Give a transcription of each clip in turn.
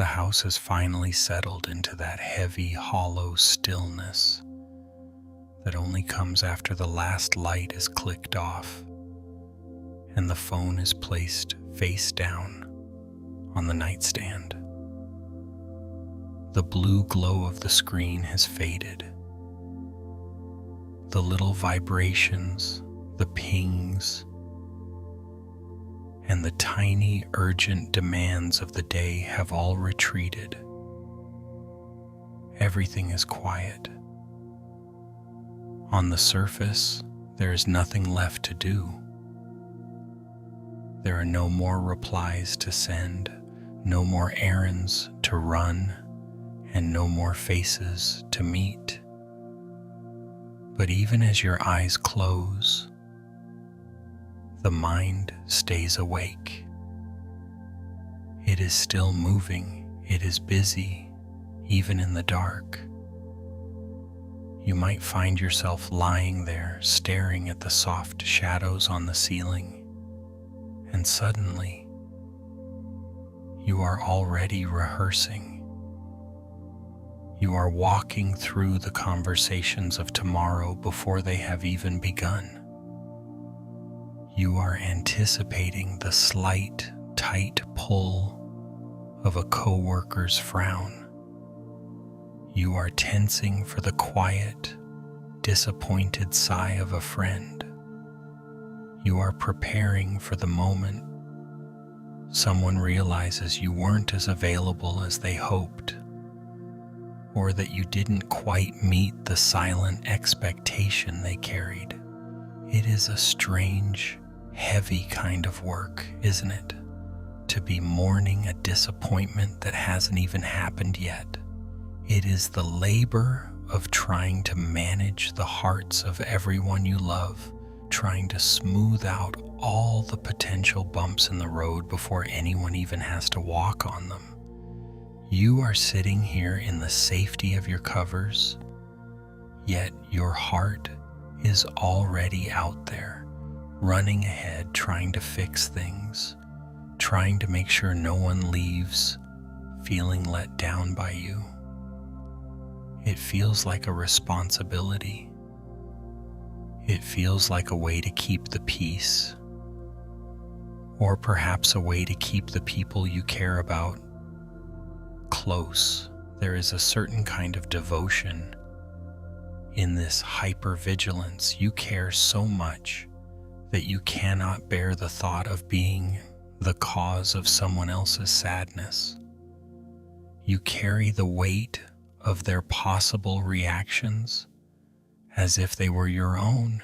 The house has finally settled into that heavy, hollow stillness that only comes after the last light is clicked off and the phone is placed face down on the nightstand. The blue glow of the screen has faded. The little vibrations, the pings, and the tiny urgent demands of the day have all retreated. Everything is quiet. On the surface, there is nothing left to do. There are no more replies to send, no more errands to run, and no more faces to meet. But even as your eyes close, the mind stays awake. It is still moving, it is busy, even in the dark. You might find yourself lying there staring at the soft shadows on the ceiling, and suddenly you are already rehearsing. You are walking through the conversations of tomorrow before they have even begun. You are anticipating the slight, tight pull of a coworker's frown. You are tensing for the quiet, disappointed sigh of a friend. You are preparing for the moment someone realizes you weren't as available as they hoped, or that you didn't quite meet the silent expectation they carried. It is a strange, heavy kind of work, isn't it? To be mourning a disappointment that hasn't even happened yet. It is the labor of trying to manage the hearts of everyone you love, trying to smooth out all the potential bumps in the road before anyone even has to walk on them. You are sitting here in the safety of your covers, yet your heart is already out there, running ahead, trying to fix things, trying to make sure no one leaves feeling let down by you. It feels like a responsibility. It feels like a way to keep the peace, or perhaps a way to keep the people you care about close. There is a certain kind of devotion in this hypervigilance. You care so much that you cannot bear the thought of being the cause of someone else's sadness. You carry the weight of their possible reactions as if they were your own.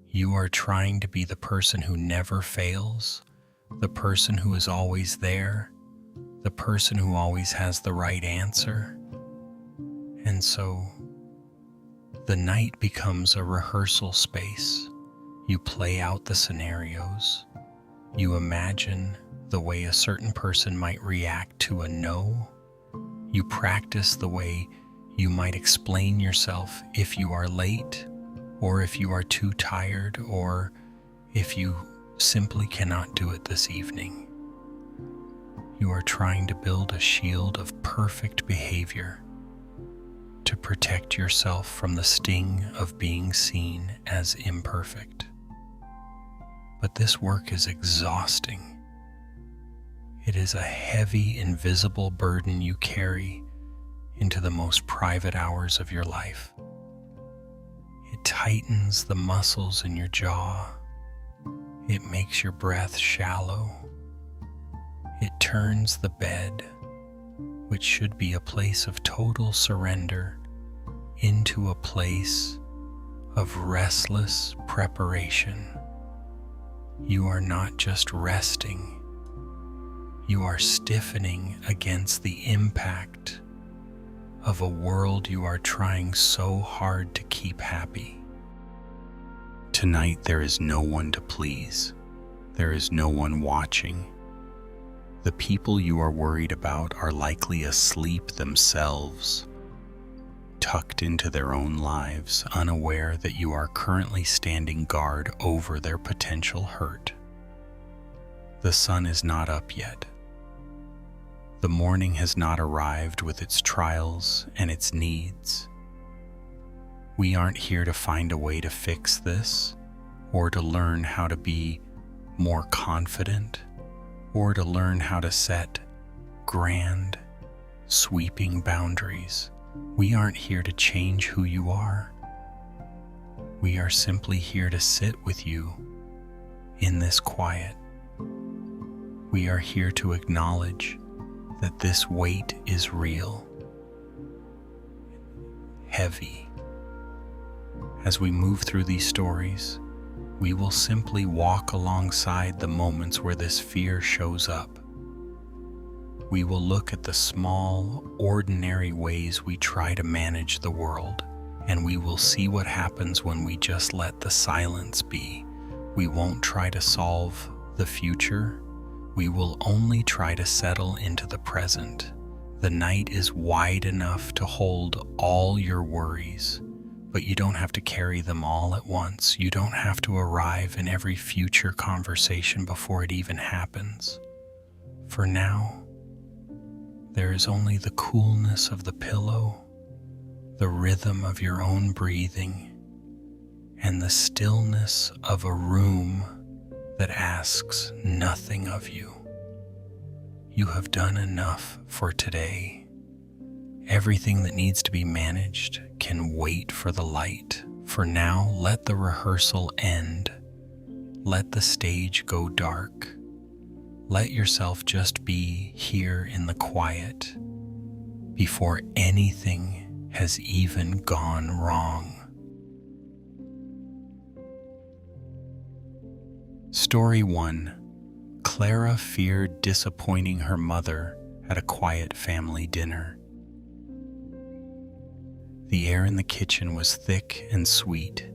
You are trying to be the person who never fails, the person who is always there, the person who always has the right answer. And so the night becomes a rehearsal space. You play out the scenarios. You imagine the way a certain person might react to a no. You practice the way you might explain yourself if you are late, or if you are too tired, or if you simply cannot do it this evening. You are trying to build a shield of perfect behavior to protect yourself from the sting of being seen as imperfect. But this work is exhausting. It is a heavy, invisible burden you carry into the most private hours of your life. It tightens the muscles in your jaw. It makes your breath shallow. It turns the bed, which should be a place of total surrender, into a place of restless preparation. You are not just resting. You are stiffening against the impact of a world you are trying so hard to keep happy. Tonight there is no one to please. There is no one watching. The people you are worried about are likely asleep themselves, tucked into their own lives, unaware that you are currently standing guard over their potential hurt. The sun is not up yet. The morning has not arrived with its trials and its needs. We aren't here to find a way to fix this, or to learn how to be more confident, or to learn how to set grand, sweeping boundaries. We aren't here to change who you are. We are simply here to sit with you in this quiet. We are here to acknowledge that this weight is real, heavy. As we move through these stories, we will simply walk alongside the moments where this fear shows up. We will look at the small, ordinary ways we try to manage the world, and we will see what happens when we just let the silence be. We won't try to solve the future. We will only try to settle into the present. The night is wide enough to hold all your worries, but you don't have to carry them all at once. You don't have to arrive in every future conversation before it even happens. For now, there is only the coolness of the pillow, the rhythm of your own breathing, and the stillness of a room that asks nothing of you. You have done enough for today. Everything that needs to be managed can wait for the light. For now, let the rehearsal end. Let the stage go dark. Let yourself just be here in the quiet before anything has even gone wrong. Story 1. Clara feared disappointing her mother at a quiet family dinner. The air in the kitchen was thick and sweet,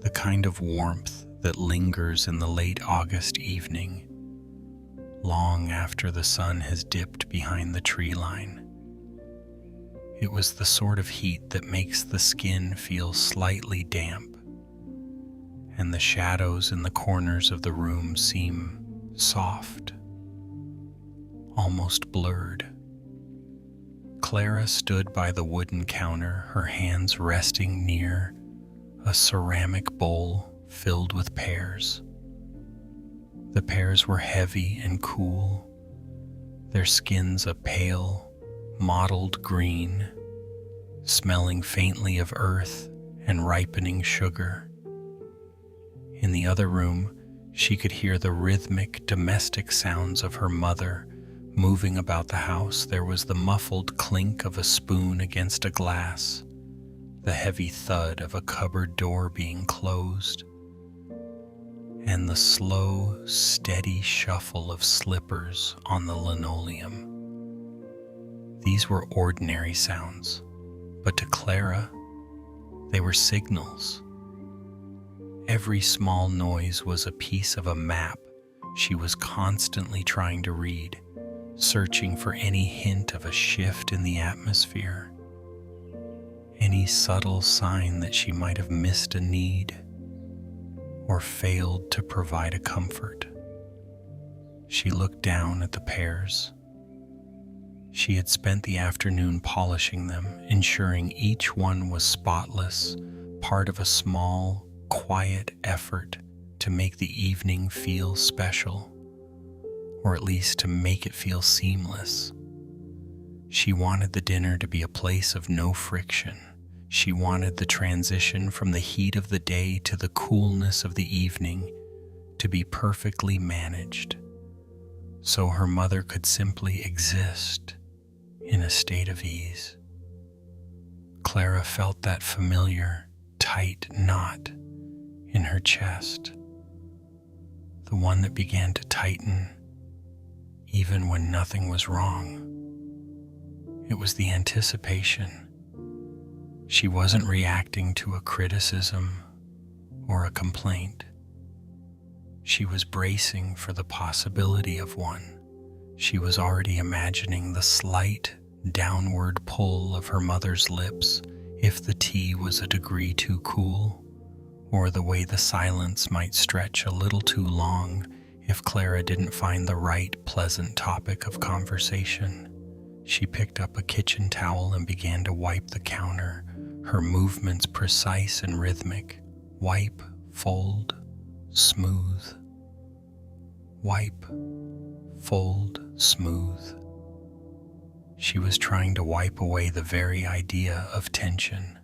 the kind of warmth that lingers in the late August evening, long after the sun has dipped behind the tree line. It was the sort of heat that makes the skin feel slightly damp, and the shadows in the corners of the room seem soft, almost blurred. Clara stood by the wooden counter, her hands resting near a ceramic bowl filled with pears. The pears were heavy and cool, their skins a pale, mottled green, smelling faintly of earth and ripening sugar. In the other room, she could hear the rhythmic, domestic sounds of her mother moving about the house. There was the muffled clink of a spoon against a glass, the heavy thud of a cupboard door being closed, and the slow, steady shuffle of slippers on the linoleum. These were ordinary sounds, but to Clara, they were signals. Every small noise was a piece of a map she was constantly trying to read, searching for any hint of a shift in the atmosphere, any subtle sign that she might have missed a need or failed to provide a comfort. She looked down at the pears. She had spent the afternoon polishing them, ensuring each one was spotless, part of a small, quiet effort to make the evening feel special, or at least to make it feel seamless. She wanted the dinner to be a place of no friction. She wanted the transition from the heat of the day to the coolness of the evening to be perfectly managed, so her mother could simply exist in a state of ease. Clara felt that familiar, tight knot in her chest, the one that began to tighten even when nothing was wrong. It was the anticipation. She wasn't reacting to a criticism or a complaint. She was bracing for the possibility of one. She was already imagining the slight downward pull of her mother's lips if the tea was a degree too cool, or the way the silence might stretch a little too long if Clara didn't find the right pleasant topic of conversation. She picked up a kitchen towel and began to wipe the counter, her movements precise and rhythmic. Wipe, fold, smooth. Wipe, fold, smooth. She was trying to wipe away the very idea of tension.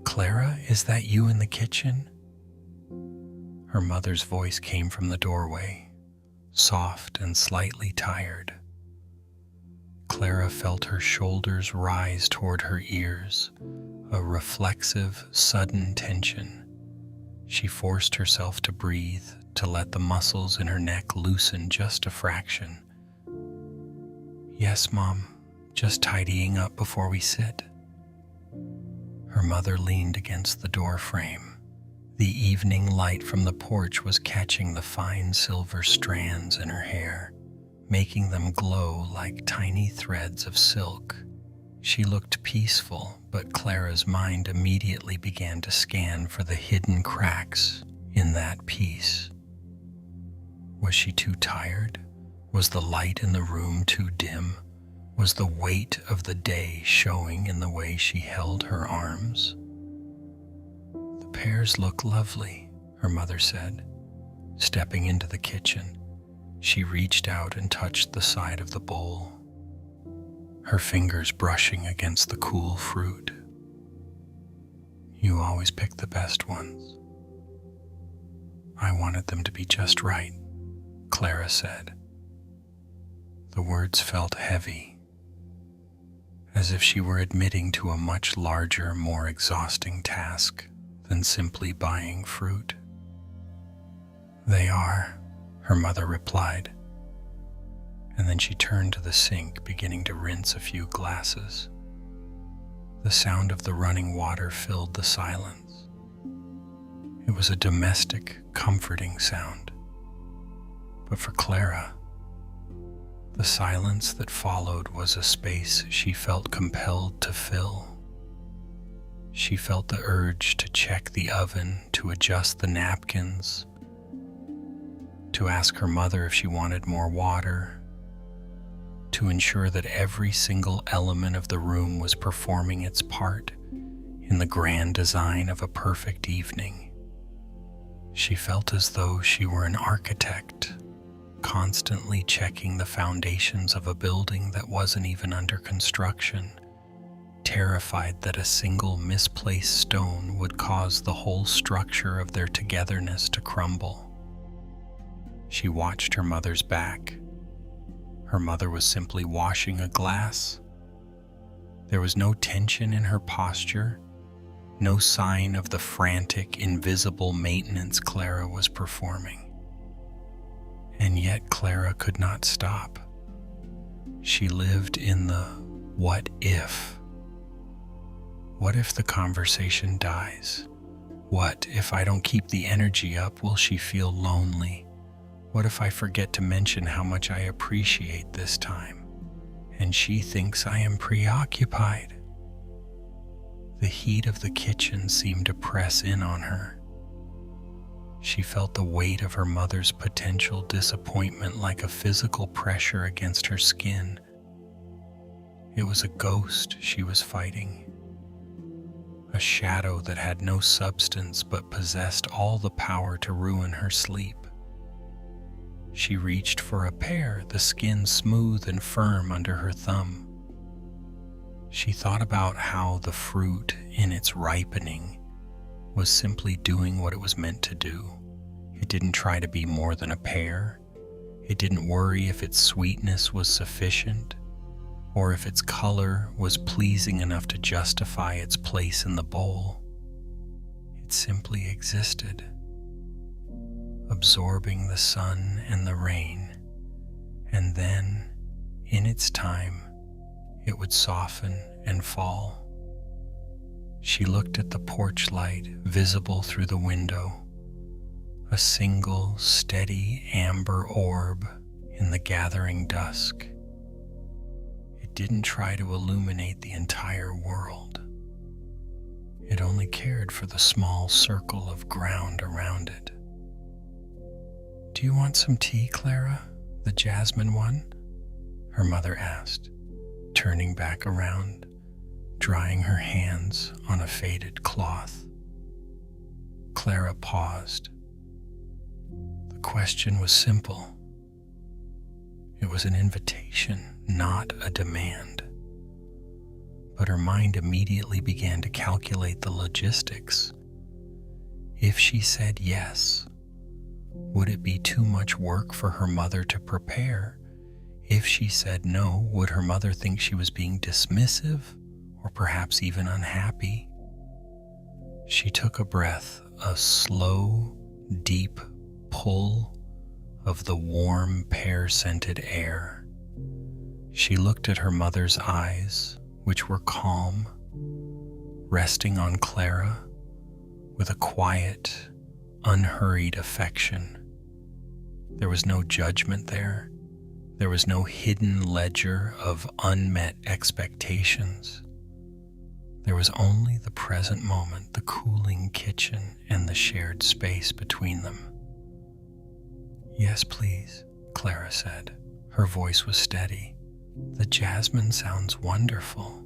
"Clara, is that you in the kitchen?" Her mother's voice came from the doorway, soft and slightly tired. Clara felt her shoulders rise toward her ears, a reflexive, sudden tension. She forced herself to breathe, to let the muscles in her neck loosen just a fraction. "Yes, Mom, just tidying up before we sit." Her mother leaned against the door frame. The evening light from the porch was catching the fine silver strands in her hair, making them glow like tiny threads of silk. She looked peaceful, but Clara's mind immediately began to scan for the hidden cracks in that peace. Was she too tired? Was the light in the room too dim? Was the weight of the day showing in the way she held her arms? "The pears look lovely," her mother said. Stepping into the kitchen, she reached out and touched the side of the bowl, her fingers brushing against the cool fruit. "You always pick the best ones." "I wanted them to be just right," Clara said. The words felt heavy, as if she were admitting to a much larger, more exhausting task than simply buying fruit. "They are," her mother replied, and then she turned to the sink, beginning to rinse a few glasses. The sound of the running water filled the silence. It was a domestic, comforting sound. But for Clara, the silence that followed was a space she felt compelled to fill. She felt the urge to check the oven, to adjust the napkins, to ask her mother if she wanted more water, to ensure that every single element of the room was performing its part in the grand design of a perfect evening. She felt as though she were an architect, constantly checking the foundations of a building that wasn't even under construction, terrified that a single misplaced stone would cause the whole structure of their togetherness to crumble. She watched her mother's back. Her mother was simply washing a glass. There was no tension in her posture, no sign of the frantic, invisible maintenance Clara was performing. And yet Clara could not stop. She lived in the what if. What if the conversation dies? What if I don't keep the energy up? Will she feel lonely? What if I forget to mention how much I appreciate this time, and she thinks I am preoccupied? The heat of the kitchen seemed to press in on her. She felt the weight of her mother's potential disappointment like a physical pressure against her skin. It was a ghost she was fighting, a shadow that had no substance but possessed all the power to ruin her sleep. She reached for a pear, the skin smooth and firm under her thumb. She thought about how the fruit, in its ripening, was simply doing what it was meant to do. It didn't try to be more than a pear. It didn't worry if its sweetness was sufficient, or if its color was pleasing enough to justify its place in the bowl. It simply existed, absorbing the sun and the rain, and then, in its time, it would soften and fall. She looked at the porch light visible through the window, a single, steady amber orb in the gathering dusk. It didn't try to illuminate the entire world. It only cared for the small circle of ground around it. "Do you want some tea, Clara? The jasmine one?" her mother asked, turning back around, drying her hands on a faded cloth. Clara paused. The question was simple. It was an invitation, not a demand. But her mind immediately began to calculate the logistics. If she said yes, would it be too much work for her mother to prepare? If she said no, would her mother think she was being dismissive or perhaps even unhappy? She took a breath, a slow, deep pull of the warm, pear-scented air. She looked at her mother's eyes, which were calm, resting on Clara with a quiet, unhurried affection. There was no judgment there. There was no hidden ledger of unmet expectations. There was only the present moment, the cooling kitchen, and the shared space between them. "Yes, please," Clara said. Her voice was steady. "The jasmine sounds wonderful."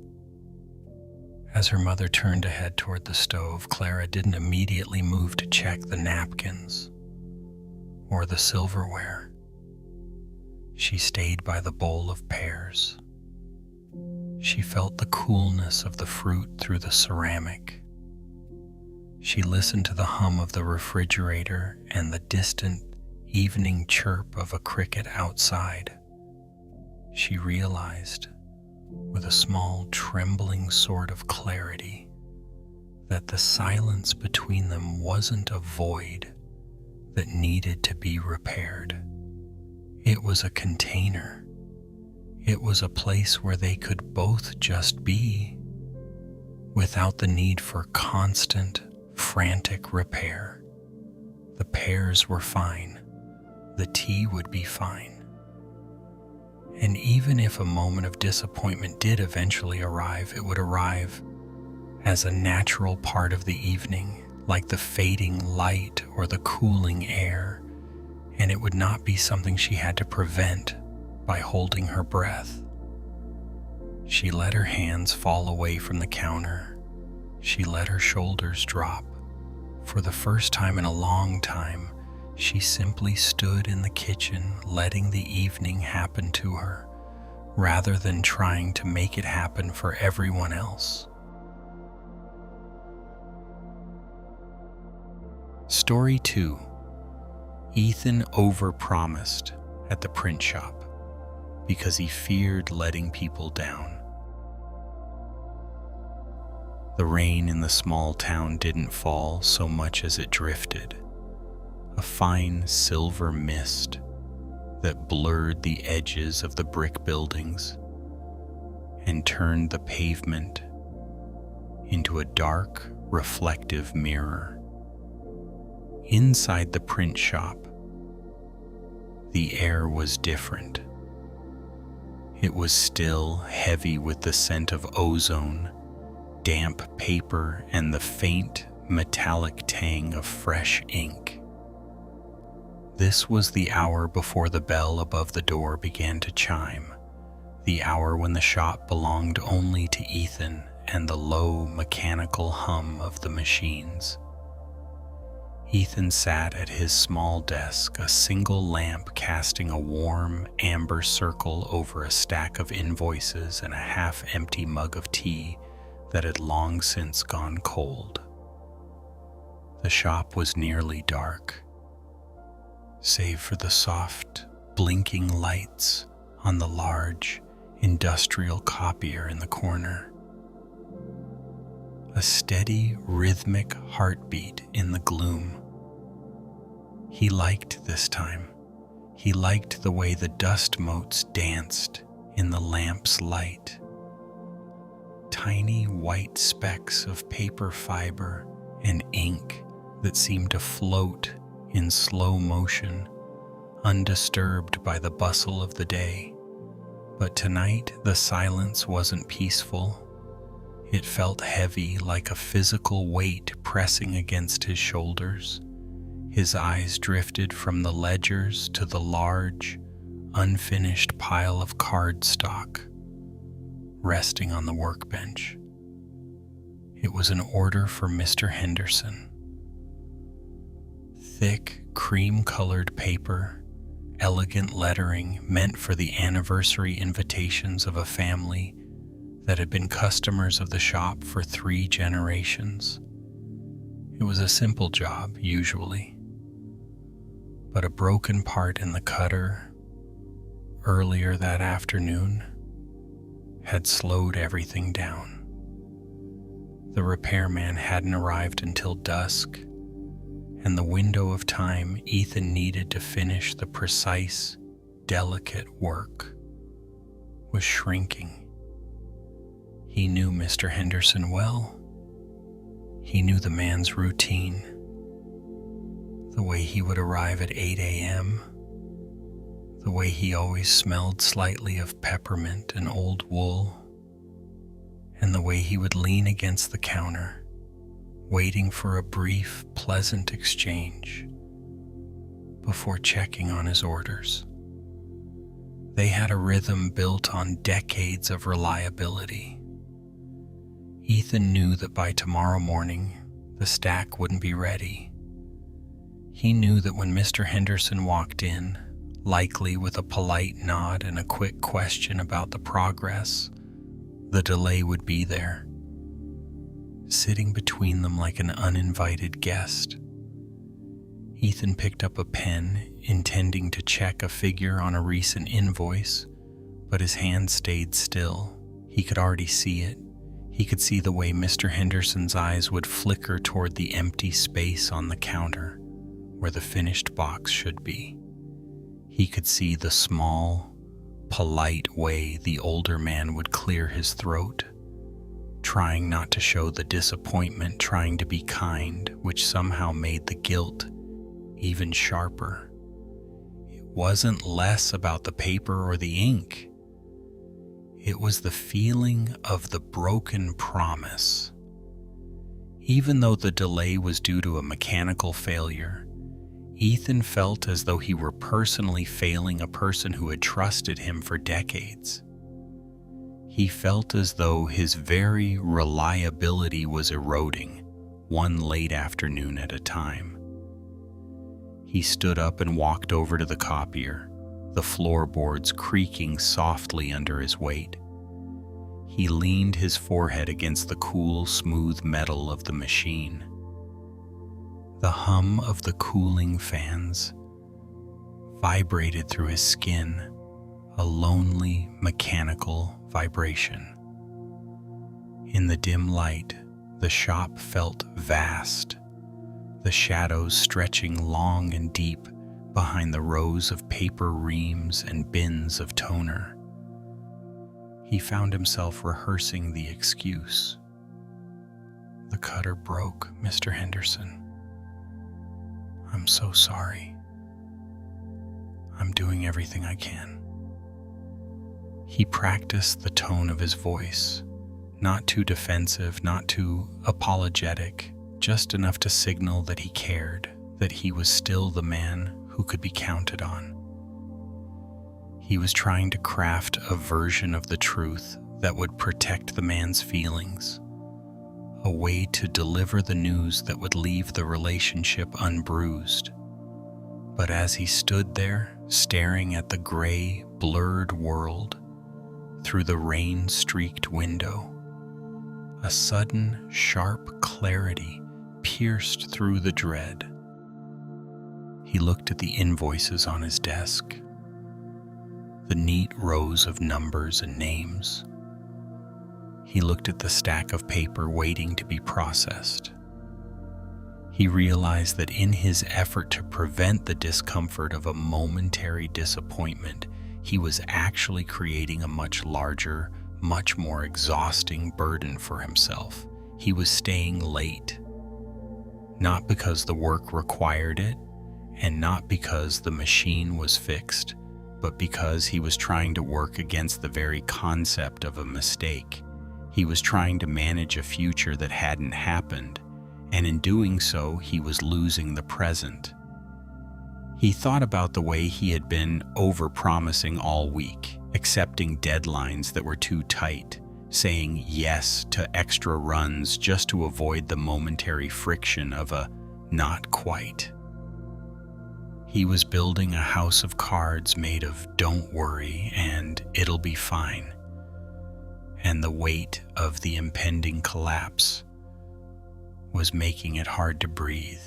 As her mother turned to head toward the stove, Clara didn't immediately move to check the napkins or the silverware. She stayed by the bowl of pears. She felt the coolness of the fruit through the ceramic. She listened to the hum of the refrigerator and the distant evening chirp of a cricket outside. She realized, with a small trembling sort of clarity, that the silence between them wasn't a void that needed to be repaired. It was a container. It was a place where they could both just be, without the need for constant, frantic repair. The pears were fine. The tea would be fine. And even if a moment of disappointment did eventually arrive, it would arrive as a natural part of the evening, like the fading light or the cooling air, and it would not be something she had to prevent by holding her breath. She let her hands fall away from the counter. She let her shoulders drop. For the first time in a long time, she simply stood in the kitchen, letting the evening happen to her, rather than trying to make it happen for everyone else. Story 2. Ethan overpromised at the print shop because he feared letting people down. The rain in the small town didn't fall so much as it drifted, a fine silver mist that blurred the edges of the brick buildings and turned the pavement into a dark, reflective mirror. Inside the print shop, the air was different. It was still heavy with the scent of ozone, damp paper, and the faint metallic tang of fresh ink. This was the hour before the bell above the door began to chime, the hour when the shop belonged only to Ethan and the low mechanical hum of the machines. Ethan sat at his small desk, a single lamp casting a warm, amber circle over a stack of invoices and a half-empty mug of tea that had long since gone cold. The shop was nearly dark, save for the soft, blinking lights on the large, industrial copier in the corner. A steady, rhythmic heartbeat in the gloom. He liked this time. He liked the way the dust motes danced in the lamp's light. Tiny white specks of paper fiber and ink that seemed to float in slow motion, undisturbed by the bustle of the day. But tonight the silence wasn't peaceful. It felt heavy, like a physical weight pressing against his shoulders. His eyes drifted from the ledgers to the large, unfinished pile of cardstock resting on the workbench. It was an order for Mr. Henderson. Thick, cream-colored paper, elegant lettering meant for the anniversary invitations of a family that had been customers of the shop for 3 generations. It was a simple job, usually, but a broken part in the cutter earlier that afternoon had slowed everything down. The repairman hadn't arrived until dusk, and the window of time Ethan needed to finish the precise, delicate work was shrinking. He knew Mr. Henderson well. He knew the man's routine, the way he would arrive at 8 a.m., the way he always smelled slightly of peppermint and old wool, and the way he would lean against the counter, waiting for a brief, pleasant exchange before checking on his orders. They had a rhythm built on decades of reliability. Ethan knew that by tomorrow morning, the stack wouldn't be ready. He knew that when Mr. Henderson walked in, likely with a polite nod and a quick question about the progress, the delay would be there, sitting between them like an uninvited guest. Ethan picked up a pen, intending to check a figure on a recent invoice, but his hand stayed still. He could already see it. He could see the way Mr. Henderson's eyes would flicker toward the empty space on the counter where the finished box should be. He could see the small, polite way the older man would clear his throat, trying not to show the disappointment, trying to be kind, which somehow made the guilt even sharper. It wasn't less about the paper or the ink. It was the feeling of the broken promise. Even though the delay was due to a mechanical failure, Ethan felt as though he were personally failing a person who had trusted him for decades. He felt as though his very reliability was eroding, one late afternoon at a time. He stood up and walked over to the copier, the floorboards creaking softly under his weight. He leaned his forehead against the cool, smooth metal of the machine. The hum of the cooling fans vibrated through his skin, a lonely, mechanical vibration. In the dim light, the shop felt vast, the shadows stretching long and deep behind the rows of paper reams and bins of toner. He found himself rehearsing the excuse. "The cutter broke, Mr. Henderson. I'm so sorry. I'm doing everything I can." He practiced the tone of his voice, not too defensive, not too apologetic, just enough to signal that he cared, that he was still the man who could be counted on. He was trying to craft a version of the truth that would protect the man's feelings, a way to deliver the news that would leave the relationship unbruised. But as he stood there, staring at the gray, blurred world through the rain-streaked window, a sudden, sharp clarity pierced through the dread. He looked at the invoices on his desk, the neat rows of numbers and names. He looked at the stack of paper waiting to be processed. He realized that in his effort to prevent the discomfort of a momentary disappointment, he was actually creating a much larger, much more exhausting burden for himself. He was staying late, not because the work required it, and not because the machine was fixed, but because he was trying to work against the very concept of a mistake. He was trying to manage a future that hadn't happened, and in doing so, he was losing the present. He thought about the way he had been overpromising all week, accepting deadlines that were too tight, saying yes to extra runs just to avoid the momentary friction of a not quite. He was building a house of cards made of "don't worry" and "it'll be fine," and the weight of the impending collapse was making it hard to breathe.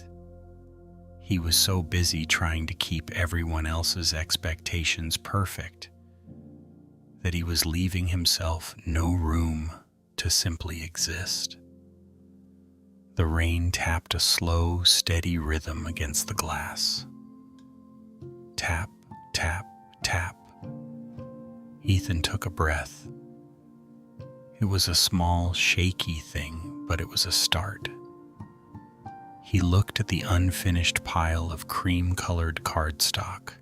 He was so busy trying to keep everyone else's expectations perfect that he was leaving himself no room to simply exist. The rain tapped a slow, steady rhythm against the glass. Tap, tap, tap. Ethan took a breath. It was a small, shaky thing, but it was a start. He looked at the unfinished pile of cream-colored cardstock.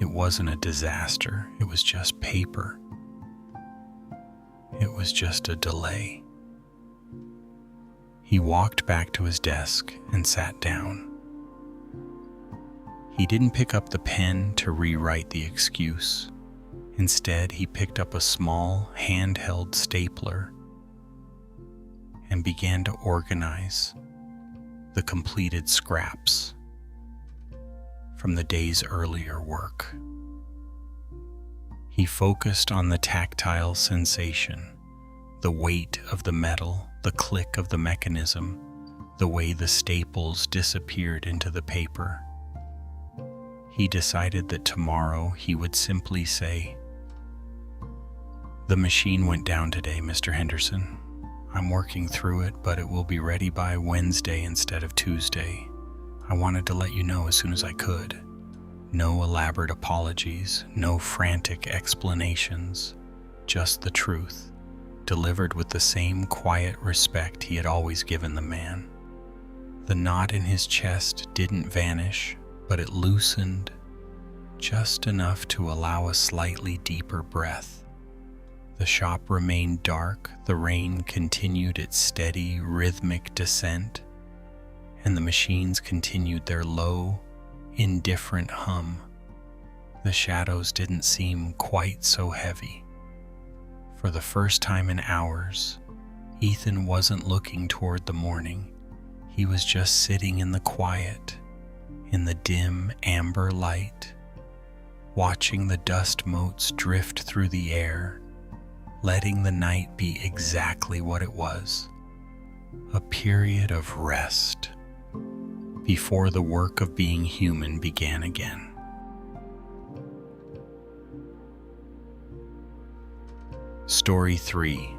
It wasn't a disaster, it was just paper. It was just a delay. He walked back to his desk and sat down. He didn't pick up the pen to rewrite the excuse. Instead, he picked up a small, handheld stapler and began to organize the completed scraps from the day's earlier work. He focused on the tactile sensation, the weight of the metal, the click of the mechanism, the way the staples disappeared into the paper. He decided that tomorrow he would simply say, "The machine went down today, Mr. Henderson. I'm working through it, but it will be ready by Wednesday instead of Tuesday. I wanted to let you know as soon as I could." No elaborate apologies, no frantic explanations, just the truth, delivered with the same quiet respect he had always given the man. The knot in his chest didn't vanish, but it loosened just enough to allow a slightly deeper breath. The shop remained dark, the rain continued its steady, rhythmic descent, and the machines continued their low, indifferent hum. The shadows didn't seem quite so heavy. For the first time in hours, Ethan wasn't looking toward the morning. He was just sitting in the quiet, in the dim amber light, watching the dust motes drift through the air, letting the night be exactly what it was, a period of rest, before the work of being human began again. Story 3.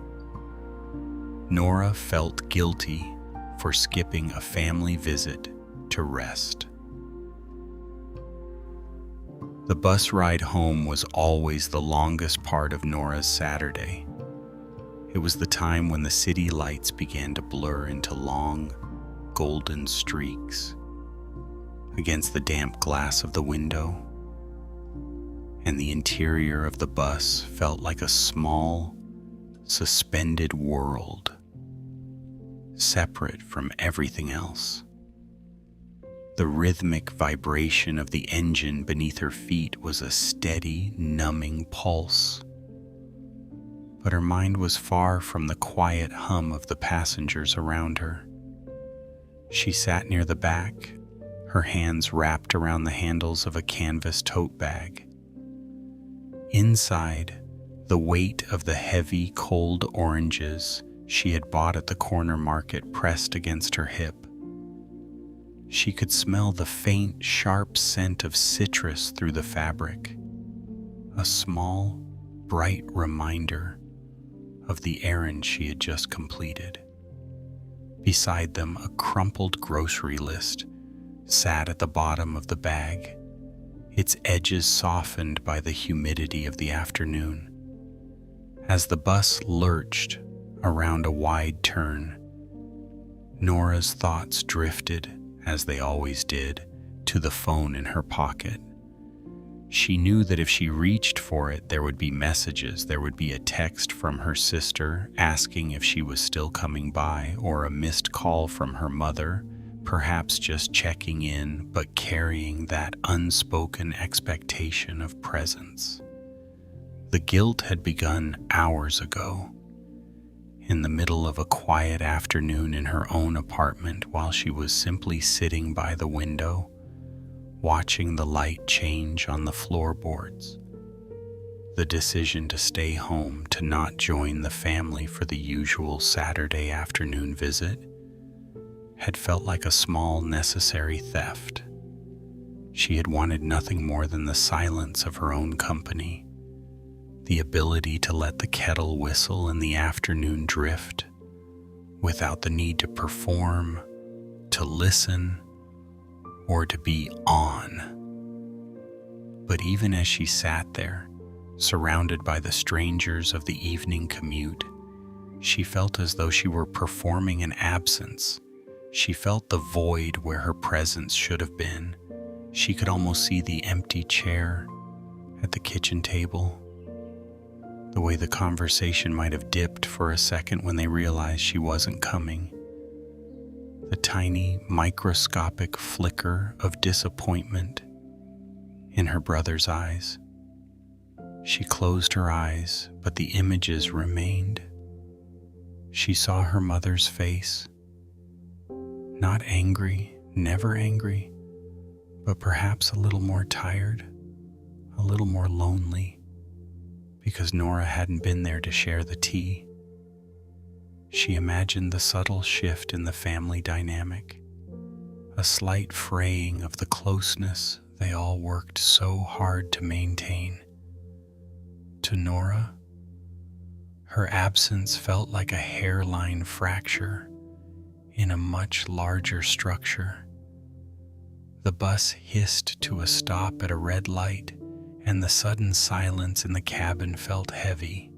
Nora felt guilty for skipping a family visit to rest. The bus ride home was always the longest part of Nora's Saturday. It was the time when the city lights began to blur into long, golden streaks against the damp glass of the window, and the interior of the bus felt like a small, suspended world, separate from everything else. The rhythmic vibration of the engine beneath her feet was a steady, numbing pulse. But her mind was far from the quiet hum of the passengers around her. She sat near the back, her hands wrapped around the handles of a canvas tote bag. Inside, the weight of the heavy, cold oranges she had bought at the corner market pressed against her hip. She could smell the faint, sharp scent of citrus through the fabric, a small, bright reminder of the errand she had just completed. Beside them, a crumpled grocery list sat at the bottom of the bag, its edges softened by the humidity of the afternoon. As the bus lurched around a wide turn, Nora's thoughts drifted, as they always did, to the phone in her pocket. She knew that if she reached for it, there would be messages. There would be a text from her sister asking if she was still coming by, or a missed call from her mother perhaps just checking in, but carrying that unspoken expectation of presence. The guilt had begun hours ago, in the middle of a quiet afternoon in her own apartment while she was simply sitting by the window, watching the light change on the floorboards. The decision to stay home, to not join the family for the usual Saturday afternoon visit, had felt like a small necessary theft. She had wanted nothing more than the silence of her own company, the ability to let the kettle whistle and the afternoon drift, without the need to perform, to listen, or to be on. But even as she sat there, surrounded by the strangers of the evening commute, she felt as though she were performing an absence. She felt the void where her presence should have been. She could almost see the empty chair at the kitchen table, the way the conversation might have dipped for a second when they realized she wasn't coming. The tiny, microscopic flicker of disappointment in her brother's eyes. She closed her eyes, but the images remained. She saw her mother's face, not angry, never angry, but perhaps a little more tired, a little more lonely, because Nora hadn't been there to share the tea. She imagined the subtle shift in the family dynamic, a slight fraying of the closeness they all worked so hard to maintain. To Nora, her absence felt like a hairline fracture in a much larger structure. The bus hissed to a stop at a red light, and the sudden silence in the cabin felt heavy.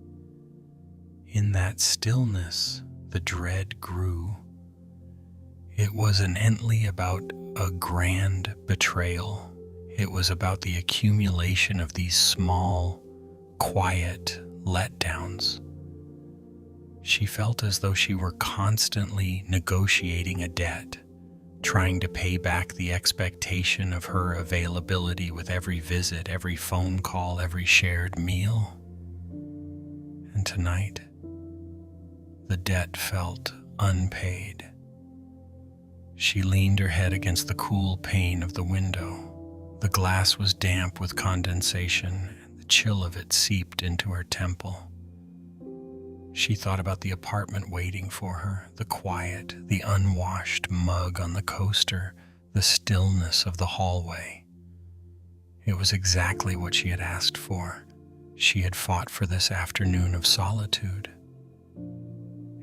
In that stillness, the dread grew. It was evidently about a grand betrayal. It was about the accumulation of these small, quiet letdowns. She felt as though she were constantly negotiating a debt, trying to pay back the expectation of her availability with every visit, every phone call, every shared meal. And tonight, the debt felt unpaid. She leaned her head against the cool pane of the window. The glass was damp with condensation, and the chill of it seeped into her temple. She thought about the apartment waiting for her, the quiet, the unwashed mug on the coaster, the stillness of the hallway. It was exactly what she had asked for. She had fought for this afternoon of solitude.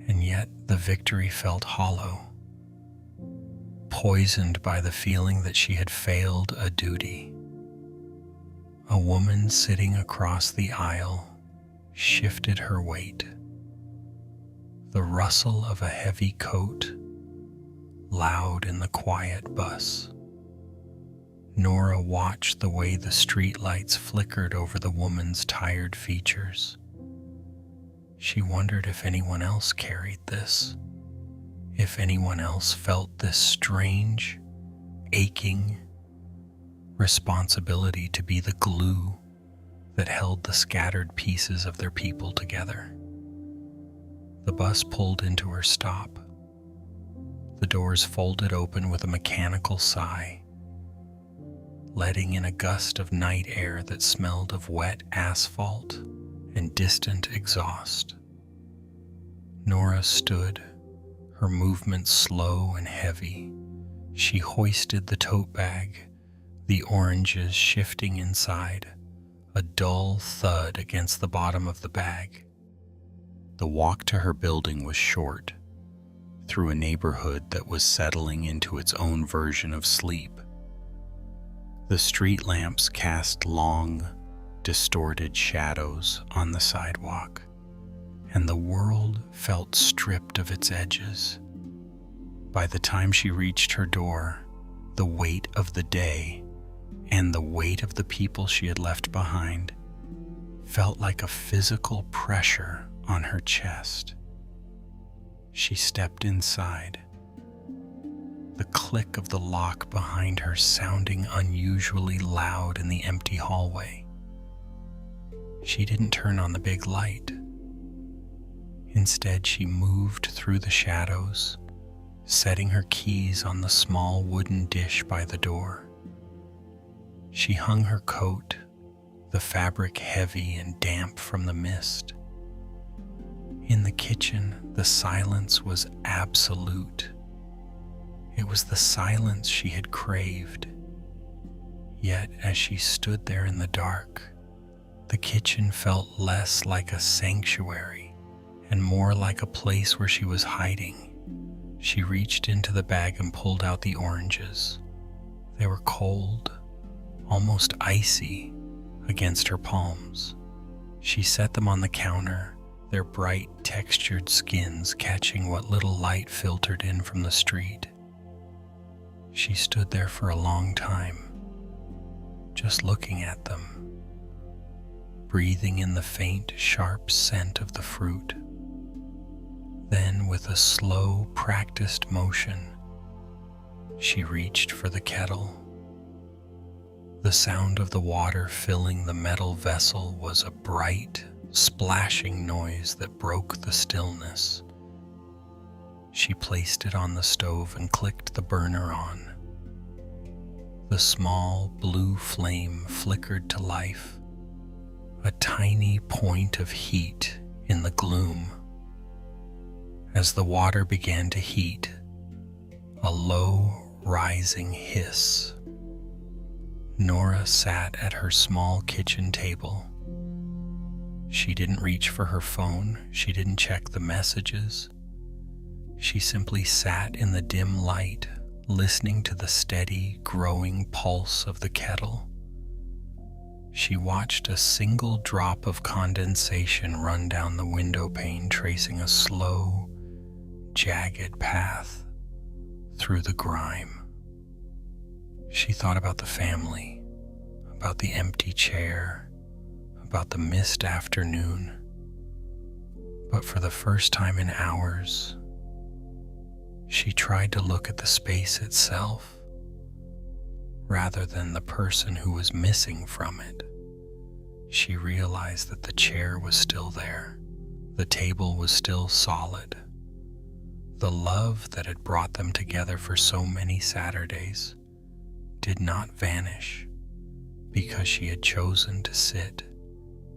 And yet the victory felt hollow, poisoned by the feeling that she had failed a duty. A woman sitting across the aisle shifted her weight. The rustle of a heavy coat, loud in the quiet bus. Nora watched the way the streetlights flickered over the woman's tired features. She wondered if anyone else carried this, if anyone else felt this strange, aching responsibility to be the glue that held the scattered pieces of their people together. The bus pulled into her stop. The doors folded open with a mechanical sigh, letting in a gust of night air that smelled of wet asphalt and distant exhaust. Nora stood, her movements slow and heavy. She hoisted the tote bag, the oranges shifting inside, a dull thud against the bottom of the bag. The walk to her building was short, through a neighborhood that was settling into its own version of sleep. The street lamps cast long, distorted shadows on the sidewalk, and the world felt stripped of its edges. By the time she reached her door, the weight of the day and the weight of the people she had left behind felt like a physical pressure on her chest. She stepped inside. the click of the lock behind her sounding unusually loud in the empty hallway. She didn't turn on the big light. Instead, she moved through the shadows, setting her keys on the small wooden dish by the door. She hung her coat, the fabric heavy and damp from the mist. In the kitchen, the silence was absolute. It was the silence she had craved. Yet, as she stood there in the dark, the kitchen felt less like a sanctuary and more like a place where she was hiding. She reached into the bag and pulled out the oranges. They were cold, almost icy, against her palms. She set them on the counter, their bright, textured skins catching what little light filtered in from the street. She stood there for a long time, just looking at them, breathing in the faint, sharp scent of the fruit. Then, with a slow, practiced motion, she reached for the kettle. The sound of the water filling the metal vessel was a bright, splashing noise that broke the stillness. She placed it on the stove and clicked the burner on. The small blue flame flickered to life, a tiny point of heat in the gloom. As the water began to heat, a low, rising hiss. Nora sat at her small kitchen table. She didn't reach for her phone. She didn't check the messages. She simply sat in the dim light, listening to the steady, growing pulse of the kettle. She watched a single drop of condensation run down the window pane, tracing a slow, jagged path through the grime. She thought about the family, about the empty chair, about the mist afternoon. But for the first time in hours, she tried to look at the space itself, rather than the person who was missing from it. She realized that the chair was still there, the table was still solid. The love that had brought them together for so many Saturdays did not vanish because she had chosen to sit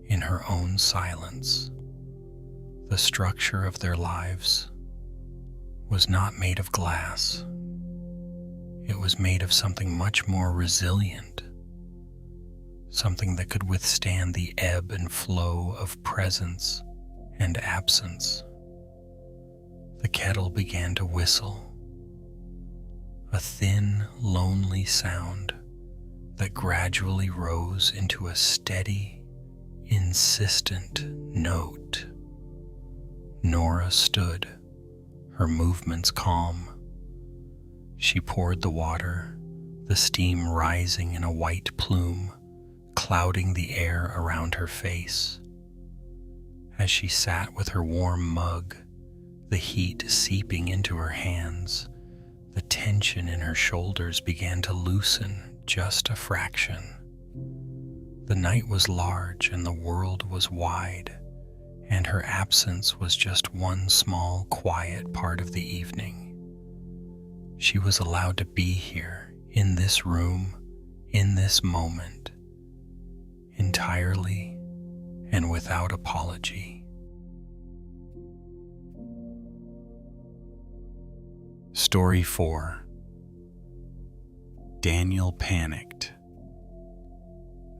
in her own silence. The structure of their lives was not made of glass. It was made of something much more resilient, something that could withstand the ebb and flow of presence and absence. The kettle began to whistle, a thin, lonely sound that gradually rose into a steady, insistent note. Nora stood, her movements calm. She poured the water, the steam rising in a white plume, clouding the air around her face. As she sat with her warm mug, the heat seeping into her hands, the tension in her shoulders began to loosen just a fraction. The night was large and the world was wide, and her absence was just one small, quiet part of the evening. She was allowed to be here, in this room, in this moment, entirely and without apology. Story 4. Daniel panicked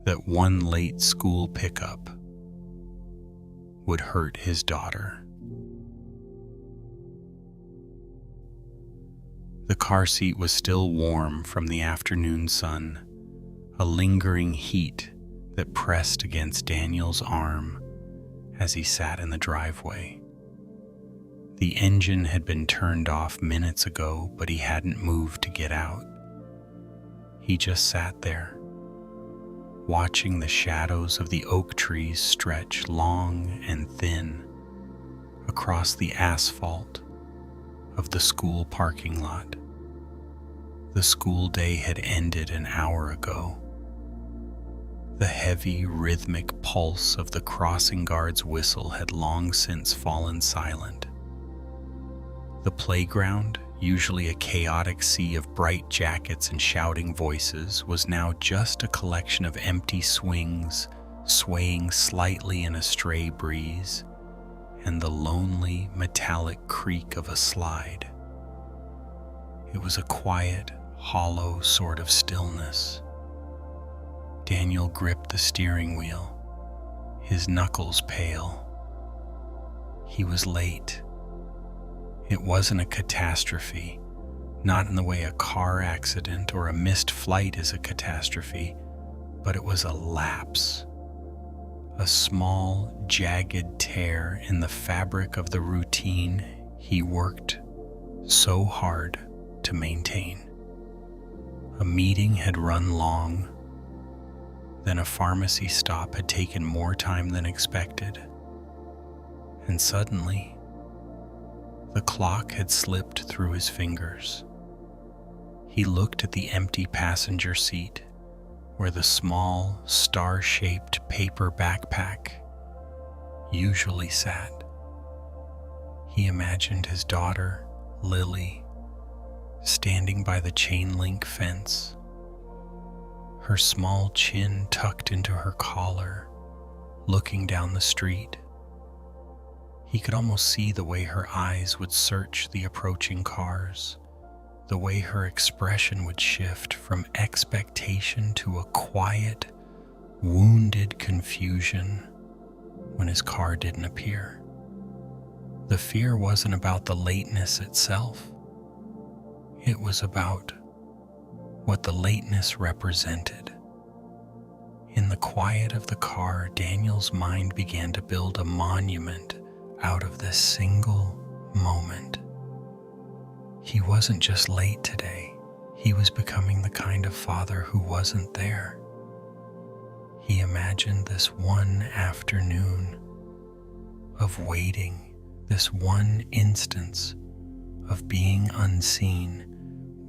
that one late school pickup would hurt his daughter. The car seat was still warm from the afternoon sun, a lingering heat that pressed against Daniel's arm as he sat in the driveway. The engine had been turned off minutes ago, but he hadn't moved to get out. He just sat there, watching the shadows of the oak trees stretch long and thin across the asphalt of the school parking lot. The school day had ended an hour ago. The heavy, rhythmic pulse of the crossing guard's whistle had long since fallen silent. The playground, usually a chaotic sea of bright jackets and shouting voices, was now just a collection of empty swings, swaying slightly in a stray breeze, and the lonely, metallic creak of a slide. It was a quiet, hollow sort of stillness. Daniel gripped the steering wheel, his knuckles pale. He was late. It wasn't a catastrophe, not in the way a car accident or a missed flight is a catastrophe, but it was a lapse. A small, jagged tear in the fabric of the routine he worked so hard to maintain. A meeting had run long, then a pharmacy stop had taken more time than expected, and suddenly, the clock had slipped through his fingers. He looked at the empty passenger seat where the small, star-shaped paper backpack usually sat. He imagined his daughter, Lily, standing by the chain-link fence, her small chin tucked into her collar, looking down the street. He could almost see the way her eyes would search the approaching cars, the way her expression would shift from expectation to a quiet, wounded confusion when his car didn't appear. The fear wasn't about the lateness itself. It was about what the lateness represented. In the quiet of the car, Daniel's mind began to build a monument out of this single moment. He wasn't just late today. He was becoming the kind of father who wasn't there. He imagined this one afternoon of waiting, this one instance of being unseen,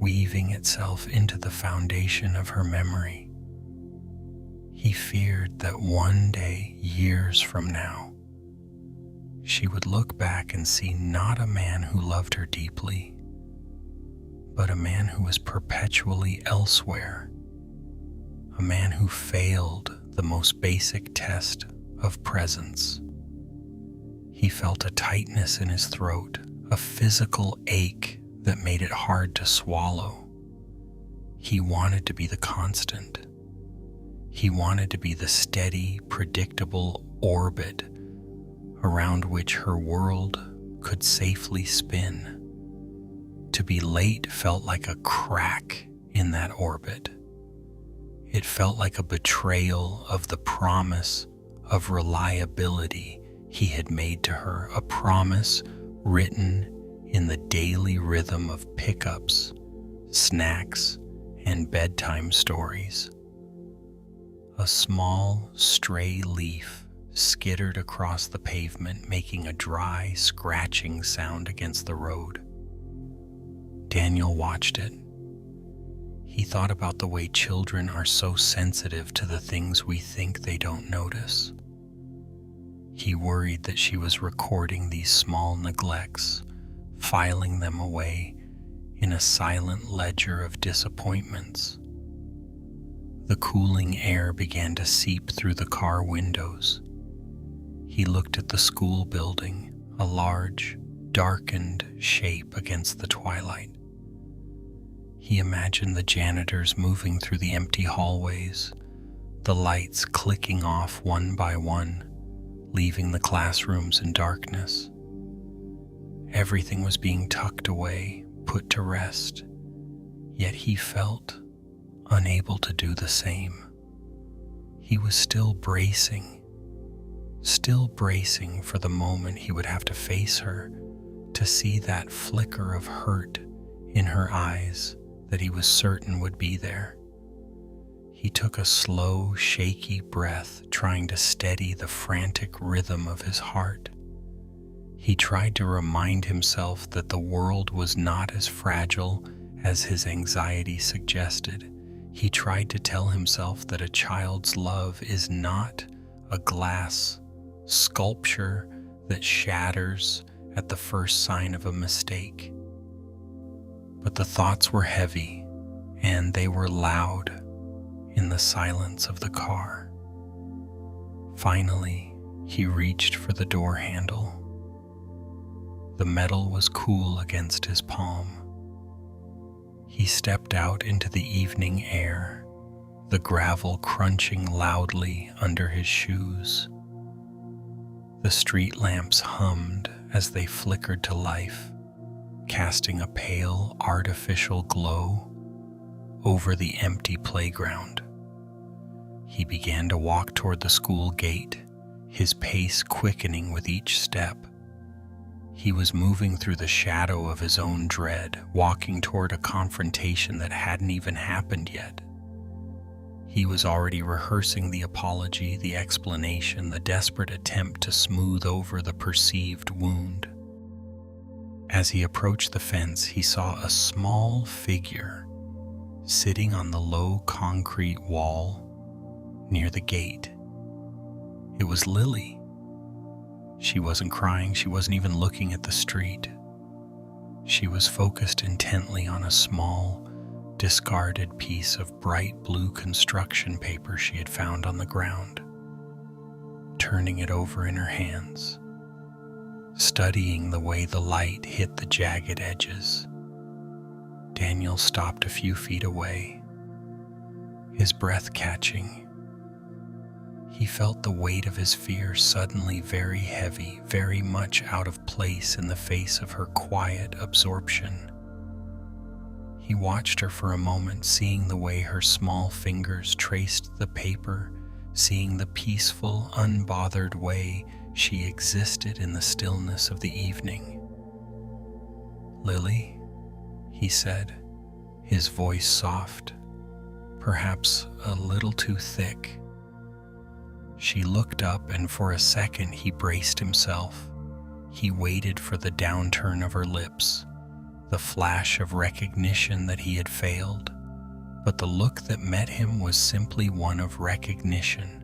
weaving itself into the foundation of her memory. He feared that one day, years from now, she would look back and see not a man who loved her deeply, but a man who was perpetually elsewhere, a man who failed the most basic test of presence. He felt a tightness in his throat, a physical ache that made it hard to swallow. He wanted to be the constant. He wanted to be the steady, predictable orbit around which her world could safely spin. To be late felt like a crack in that orbit. It felt like a betrayal of the promise of reliability he had made to her, a promise written in the daily rhythm of pickups, snacks, and bedtime stories. A small, stray leaf skittered across the pavement, making a dry, scratching sound against the road. Daniel watched it. He thought about the way children are so sensitive to the things we think they don't notice. He worried that she was recording these small neglects, filing them away in a silent ledger of disappointments. The cooling air began to seep through the car windows. He looked at the school building, a large, darkened shape against the twilight. He imagined the janitors moving through the empty hallways, the lights clicking off one by one, leaving the classrooms in darkness. Everything was being tucked away, put to rest, yet he felt unable to do the same. He was still bracing for the moment he would have to face her, to see that flicker of hurt in her eyes that he was certain would be there. He took a slow, shaky breath, trying to steady the frantic rhythm of his heart. He tried to remind himself that the world was not as fragile As his anxiety suggested, he tried to tell himself that a child's love is not a glass sculpture that shatters at the first sign of a mistake. But the thoughts were heavy, and they were loud in the silence of the car. Finally, he reached for the door handle. The metal was cool against his palm. He stepped out into the evening air, the gravel crunching loudly under his shoes. The street lamps hummed as they flickered to life, casting a pale, artificial glow over the empty playground. He began to walk toward the school gate, his pace quickening with each step. He was moving through the shadow of his own dread, walking toward a confrontation that hadn't even happened yet. He was already rehearsing the apology, the explanation, the desperate attempt to smooth over the perceived wound. As he approached the fence, he saw a small figure sitting on the low concrete wall near the gate. It was Lily. She wasn't crying, she wasn't even looking at the street. She was focused intently on a small, discarded piece of bright blue construction paper she had found on the ground, turning it over in her hands, studying the way the light hit the jagged edges. Daniel stopped a few feet away, his breath catching. He felt the weight of his fear suddenly very heavy, very much out of place in the face of her quiet absorption. He watched her for a moment, seeing the way her small fingers traced the paper, seeing the peaceful, unbothered way she existed in the stillness of the evening. "Lily," he said, his voice soft, perhaps a little too thick. She looked up, and for a second he braced himself. He waited for the downturn of her lips, the flash of recognition that he had failed. But the look that met him was simply one of recognition.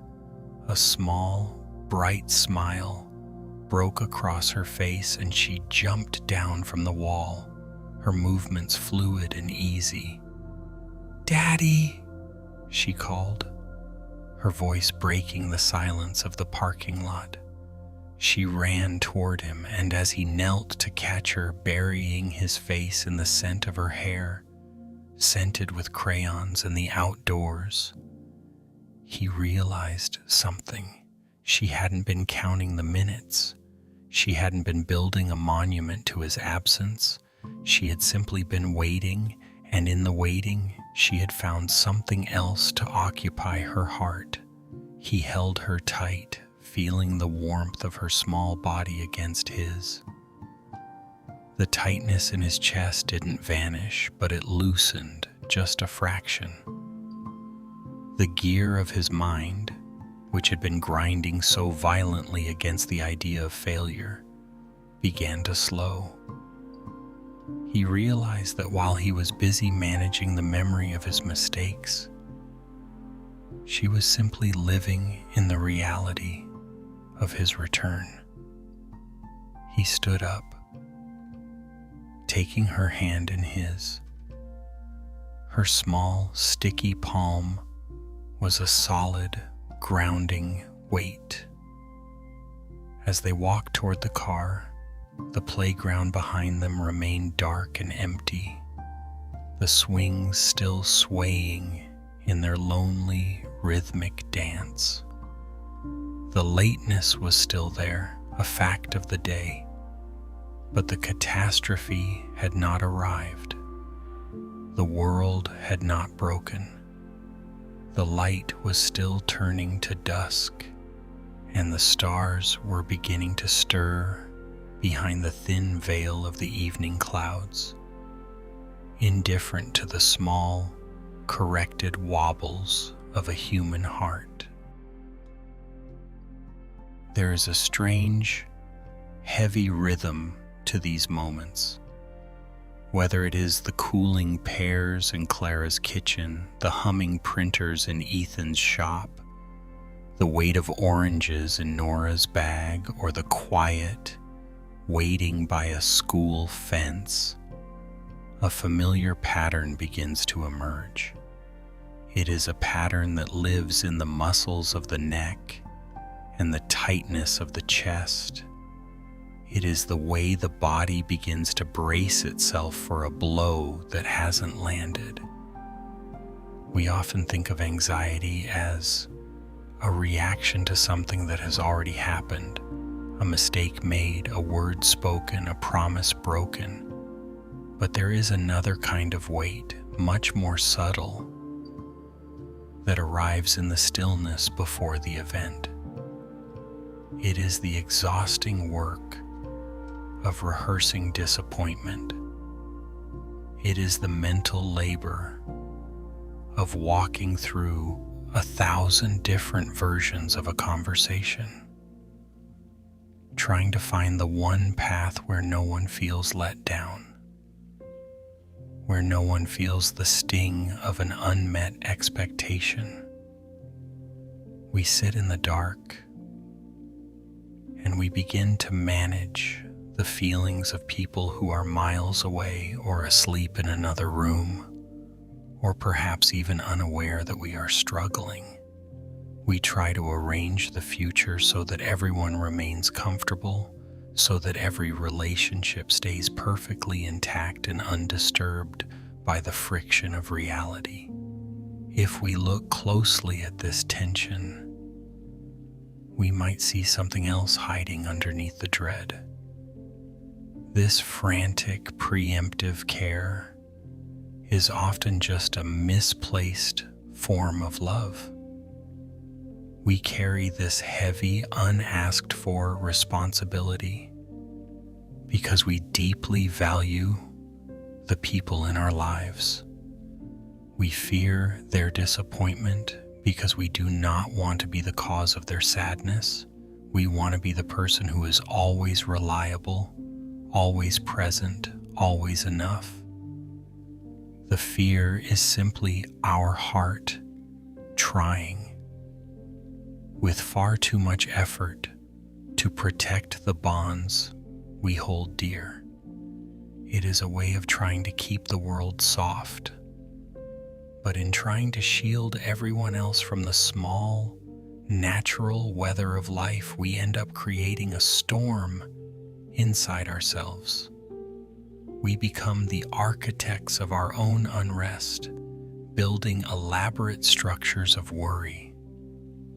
A small, bright smile broke across her face, and she jumped down from the wall, her movements fluid and easy. "Daddy," she called, her voice breaking the silence of the parking lot. She ran toward him, and as he knelt to catch her, burying his face in the scent of her hair, scented with crayons and the outdoors, he realized something. She hadn't been counting the minutes. She hadn't been building a monument to his absence. She had simply been waiting, and in the waiting, she had found something else to occupy her heart. He held her tight, feeling the warmth of her small body against his. The tightness in his chest didn't vanish, but it loosened just a fraction. The gear of his mind, which had been grinding so violently against the idea of failure, began to slow. He realized that while he was busy managing the memory of his mistakes, she was simply living in the reality of his return. He stood up, taking her hand in his. Her small, sticky palm was a solid, grounding weight. As they walked toward the car, the playground behind them remained dark and empty, the swings still swaying in their lonely, rhythmic dance. The lateness was still there, a fact of the day, but the catastrophe had not arrived. The world had not broken. The light was still turning to dusk, and the stars were beginning to stir behind the thin veil of the evening clouds, indifferent to the small, corrected wobbles of a human heart. There is a strange, heavy rhythm to these moments, Whether it is the cooling pears in Clara's kitchen, the humming printers in Ethan's shop, the weight of oranges in Nora's bag, or the quiet waiting by a school fence, a familiar pattern begins to emerge. It is a pattern that lives in the muscles of the neck and the tightness of the chest. It is the way the body begins to brace itself for a blow that hasn't landed. We often think of anxiety as a reaction to something that has already happened, a mistake made, a word spoken, a promise broken. But there is another kind of weight, much more subtle, that arrives in the stillness before the event. It is the exhausting work of rehearsing disappointment. It is the mental labor of walking through 1,000 different versions of a conversation, trying to find the one path where no one feels let down, where no one feels the sting of an unmet expectation. We sit in the dark and we begin to manage the feelings of people who are miles away or asleep in another room, or perhaps even unaware that we are struggling. We try to arrange the future so that everyone remains comfortable, so that every relationship stays perfectly intact and undisturbed by the friction of reality. If we look closely at this tension, we might see something else hiding underneath the dread. This frantic, preemptive care is often just a misplaced form of love. We carry this heavy, unasked for responsibility because we deeply value the people in our lives. We fear their disappointment because we do not want to be the cause of their sadness. We want to be the person who is always reliable, always present, always enough. The fear is simply our heart trying with far too much effort to protect the bonds we hold dear. It is a way of trying to keep the world soft, but in trying to shield everyone else from the small, natural weather of life, we end up creating a storm inside ourselves. We become the architects of our own unrest, building elaborate structures of worry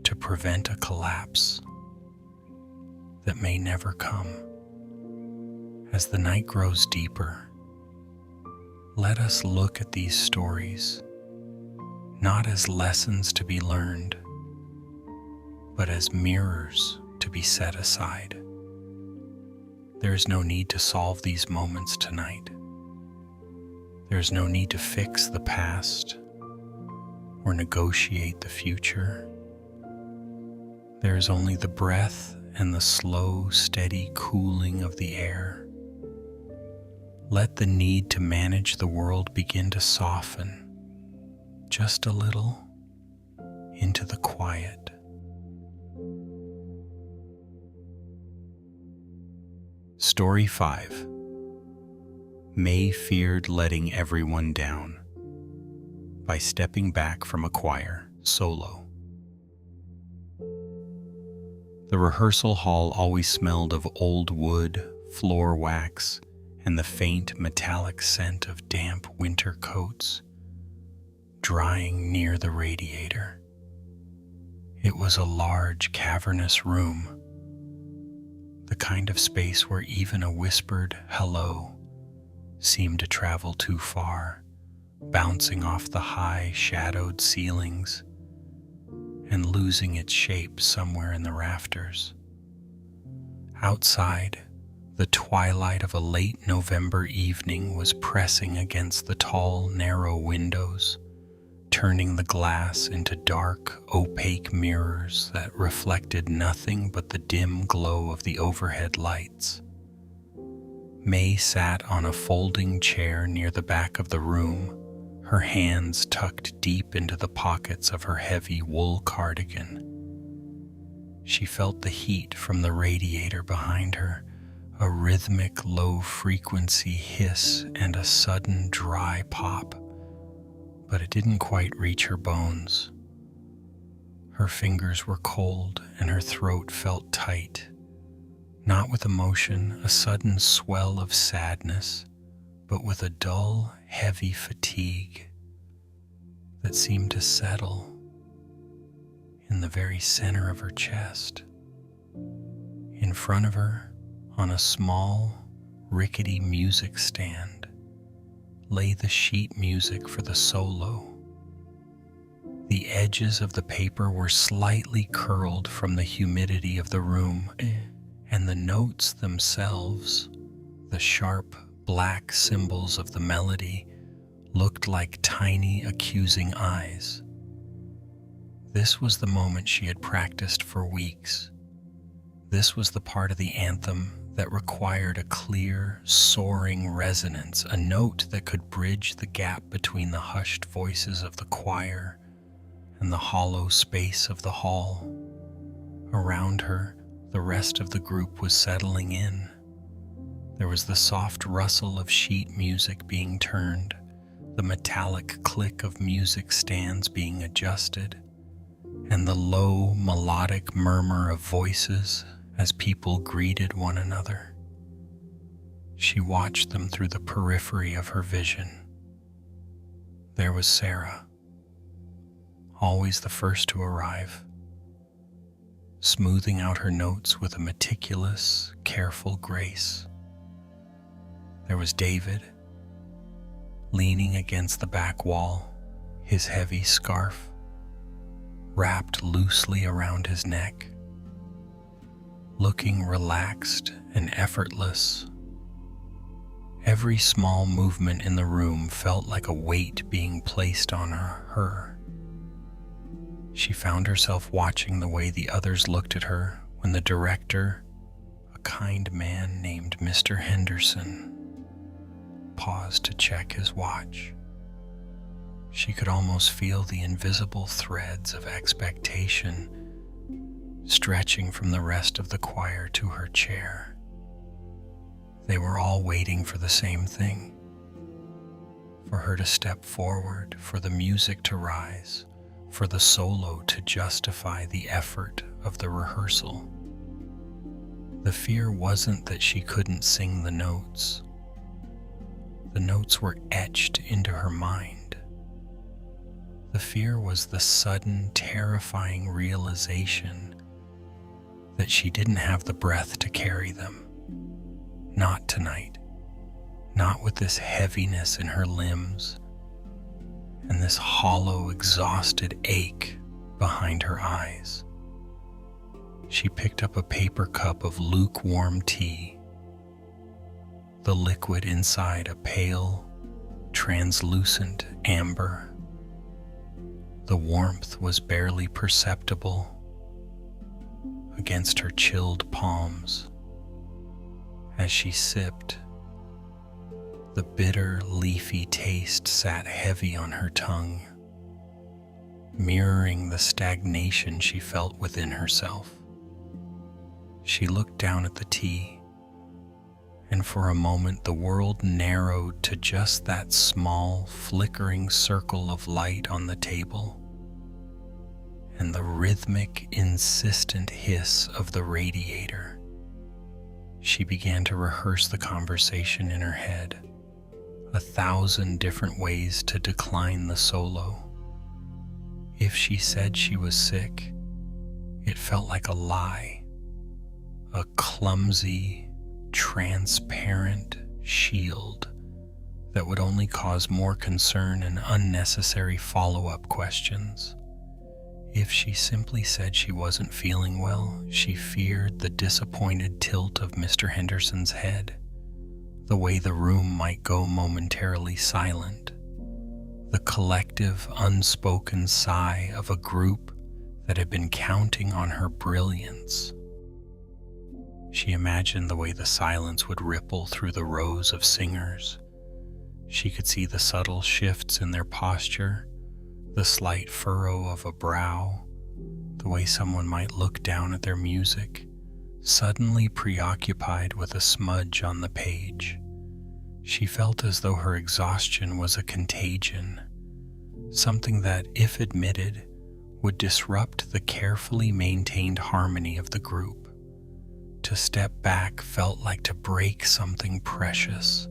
to prevent a collapse that may never come. As the night grows deeper, let us look at these stories not as lessons to be learned, but as mirrors to be set aside. There is no need to solve these moments tonight. There is no need to fix the past or negotiate the future. There is only the breath and the slow, steady cooling of the air. Let the need to manage the world begin to soften just a little into the quiet. Story 5. May feared letting everyone down by stepping back from a choir solo. The rehearsal hall always smelled of old wood, floor wax, and the faint metallic scent of damp winter coats drying near the radiator. It was a large, cavernous room, the kind of space where even a whispered hello seemed to travel too far, bouncing off the high, shadowed ceilings and losing its shape somewhere in the rafters. Outside, the twilight of a late November evening was pressing against the tall, narrow windows, turning the glass into dark, opaque mirrors that reflected nothing but the dim glow of the overhead lights. May sat on a folding chair near the back of the room, her hands tucked deep into the pockets of her heavy wool cardigan. She felt the heat from the radiator behind her, a rhythmic low-frequency hiss and a sudden dry pop, but it didn't quite reach her bones. Her fingers were cold and her throat felt tight, not with emotion, a sudden swell of sadness, but with a dull, heavy fatigue that seemed to settle in the very center of her chest. In front of her, on a small, rickety music stand, lay the sheet music for the solo. The edges of the paper were slightly curled from the humidity of the room, and the notes themselves, the sharp black symbols of the melody, looked like tiny accusing eyes. This was the moment she had practiced for weeks. This was the part of the anthem that required a clear, soaring resonance, a note that could bridge the gap between the hushed voices of the choir and the hollow space of the hall. Around her, the rest of the group was settling in. There was the soft rustle of sheet music being turned, the metallic click of music stands being adjusted, and the low, melodic murmur of voices as people greeted one another. She watched them through the periphery of her vision. There was Sarah, always the first to arrive, smoothing out her notes with a meticulous, careful grace. There was David, leaning against the back wall, his heavy scarf wrapped loosely around his neck, looking relaxed and effortless. Every small movement in the room felt like a weight being placed on her. She found herself watching the way the others looked at her when the director, a kind man named Mr. Henderson, paused to check his watch. She could almost feel the invisible threads of expectation stretching from the rest of the choir to her chair. They were all waiting for the same thing, for her to step forward, for the music to rise, for the solo to justify the effort of the rehearsal. The fear wasn't that she couldn't sing the notes. The notes were etched into her mind. The fear was the sudden, terrifying realization that she didn't have the breath to carry them. Not tonight. Not with this heaviness in her limbs and this hollow, exhausted ache behind her eyes. She picked up a paper cup of lukewarm tea, the liquid inside a pale, translucent amber. The warmth was barely perceptible against her chilled palms. As she sipped, the bitter, leafy taste sat heavy on her tongue, mirroring the stagnation she felt within herself. She looked down at the tea, and for a moment the world narrowed to just that small, flickering circle of light on the table, and the rhythmic, insistent hiss of the radiator. She began to rehearse the conversation in her head, 1,000 different ways to decline the solo. If she said she was sick, it felt like a lie, a clumsy, transparent shield that would only cause more concern and unnecessary follow-up questions. If she simply said she wasn't feeling well, she feared the disappointed tilt of Mr. Henderson's head, the way the room might go momentarily silent, the collective unspoken sigh of a group that had been counting on her brilliance. She imagined the way the silence would ripple through the rows of singers. She could see the subtle shifts in their posture, the slight furrow of a brow, the way someone might look down at their music, suddenly preoccupied with a smudge on the page. She felt as though her exhaustion was a contagion, something that, if admitted, would disrupt the carefully maintained harmony of the group. To step back felt like to break something precious.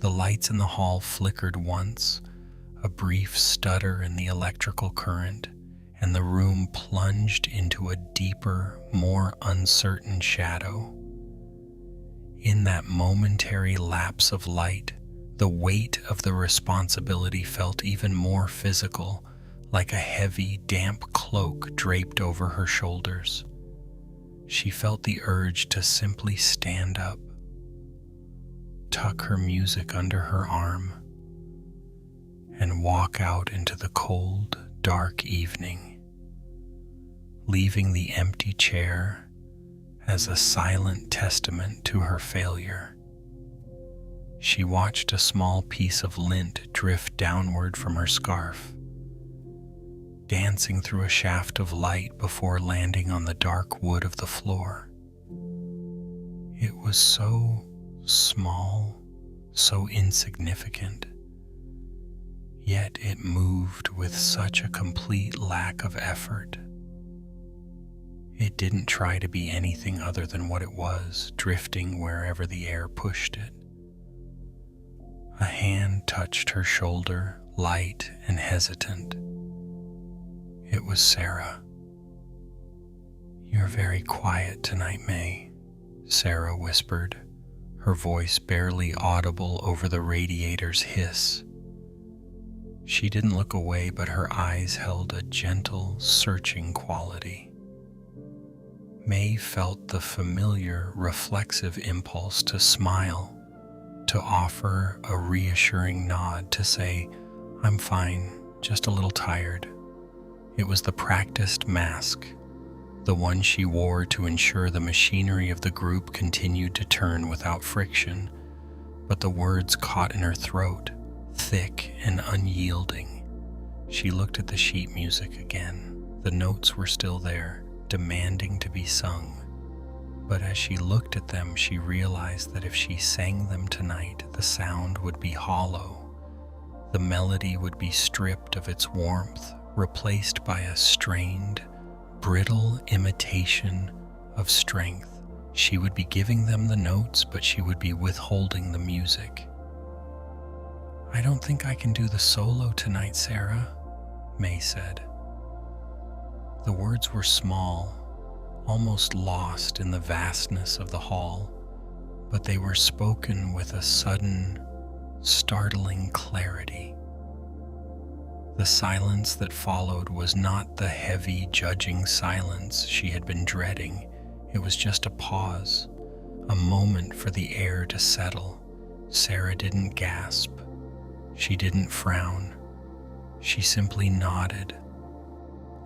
The lights in the hall flickered once, a brief stutter in the electrical current, and the room plunged into a deeper, more uncertain shadow. In that momentary lapse of light, the weight of the responsibility felt even more physical, like a heavy, damp cloak draped over her shoulders. She felt the urge to simply stand up, tuck her music under her arm, and walk out into the cold, dark evening, leaving the empty chair as a silent testament to her failure. She watched a small piece of lint drift downward from her scarf, dancing through a shaft of light before landing on the dark wood of the floor. It was so small, so insignificant, yet it moved with such a complete lack of effort. It didn't try to be anything other than what it was, drifting wherever the air pushed it. A hand touched her shoulder, light and hesitant. It was Sarah. "You're very quiet tonight, May," Sarah whispered, her voice barely audible over the radiator's hiss. She didn't look away, but her eyes held a gentle, searching quality. May felt the familiar, reflexive impulse to smile, to offer a reassuring nod, to say, "I'm fine, just a little tired." It was the practiced mask, the one she wore to ensure the machinery of the group continued to turn without friction, but the words caught in her throat, thick and unyielding. She looked at the sheet music again. The notes were still there, demanding to be sung. But as she looked at them, she realized that if she sang them tonight, the sound would be hollow. The melody would be stripped of its warmth, replaced by a strained, brittle imitation of strength. She would be giving them the notes, but she would be withholding the music. "I don't think I can do the solo tonight, Sarah," May said. The words were small, almost lost in the vastness of the hall, but they were spoken with a sudden, startling clarity. The silence that followed was not the heavy, judging silence she had been dreading. It was just a pause, a moment for the air to settle. Sarah didn't gasp. She didn't frown. She simply nodded,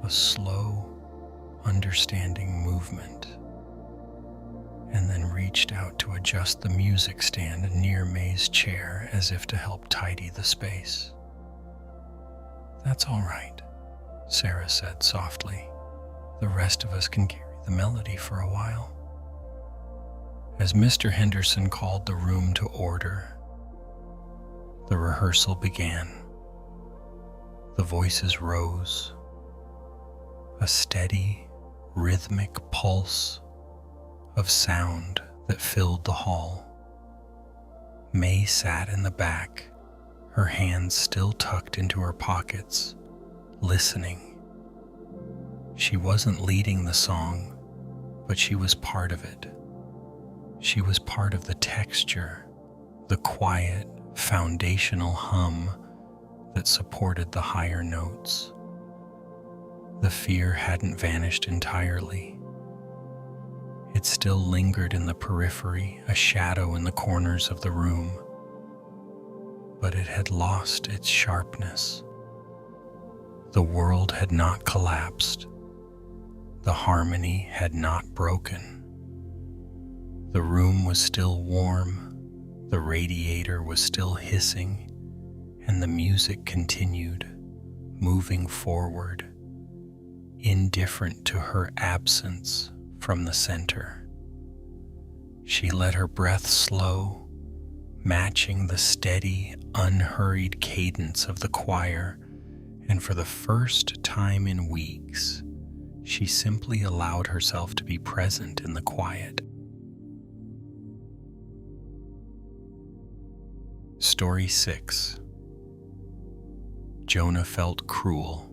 a slow, understanding movement, and then reached out to adjust the music stand near May's chair as if to help tidy the space. "That's all right," Sarah said softly. "The rest of us can carry the melody for a while." As Mr. Henderson called the room to order, the rehearsal began. The voices rose, a steady, rhythmic pulse of sound that filled the hall. May sat in the back, her hands still tucked into her pockets, listening. She wasn't leading the song, but she was part of it. She was part of the texture, the quiet, foundational hum that supported the higher notes. The fear hadn't vanished entirely. It still lingered in the periphery, a shadow in the corners of the room, but it had lost its sharpness. The world had not collapsed. The harmony had not broken. The room was still warm, the radiator was still hissing, and the music continued, moving forward, indifferent to her absence from the center. She let her breath slow, matching the steady, unhurried cadence of the choir, and for the first time in weeks, she simply allowed herself to be present in the quiet. Story 6. Jonah felt cruel,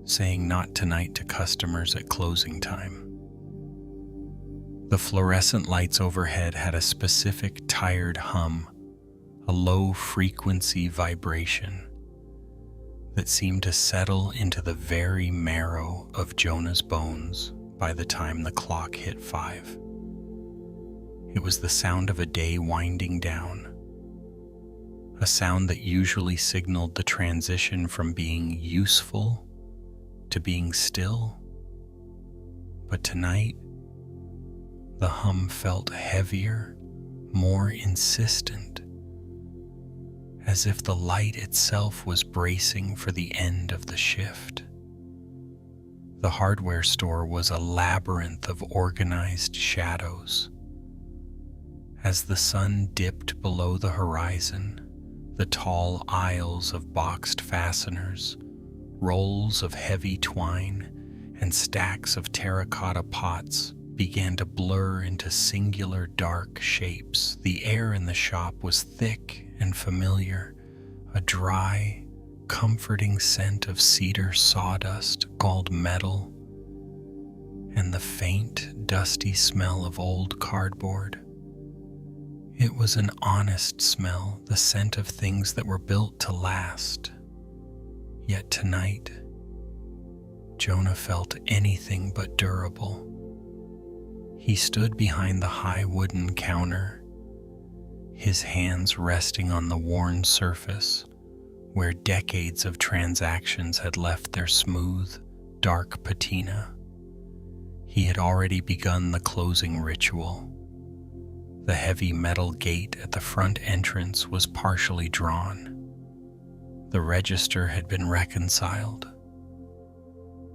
saying not tonight to customers at closing time. The fluorescent lights overhead had a specific tired hum, a low-frequency vibration that seemed to settle into the very marrow of Jonah's bones by the time the clock hit 5. It was the sound of a day winding down, a sound that usually signaled the transition from being useful to being still. But tonight, the hum felt heavier, more insistent, as if the light itself was bracing for the end of the shift. The hardware store was a labyrinth of organized shadows. As the sun dipped below the horizon, the tall aisles of boxed fasteners, rolls of heavy twine, and stacks of terracotta pots began to blur into singular dark shapes. The air in the shop was thick and familiar, a dry, comforting scent of cedar sawdust, galled metal, and the faint, dusty smell of old cardboard. It was an honest smell, the scent of things that were built to last. Yet tonight, Jonah felt anything but durable. He stood behind the high wooden counter, his hands resting on the worn surface where decades of transactions had left their smooth, dark patina. He had already begun the closing ritual. The heavy metal gate at the front entrance was partially drawn. The register had been reconciled.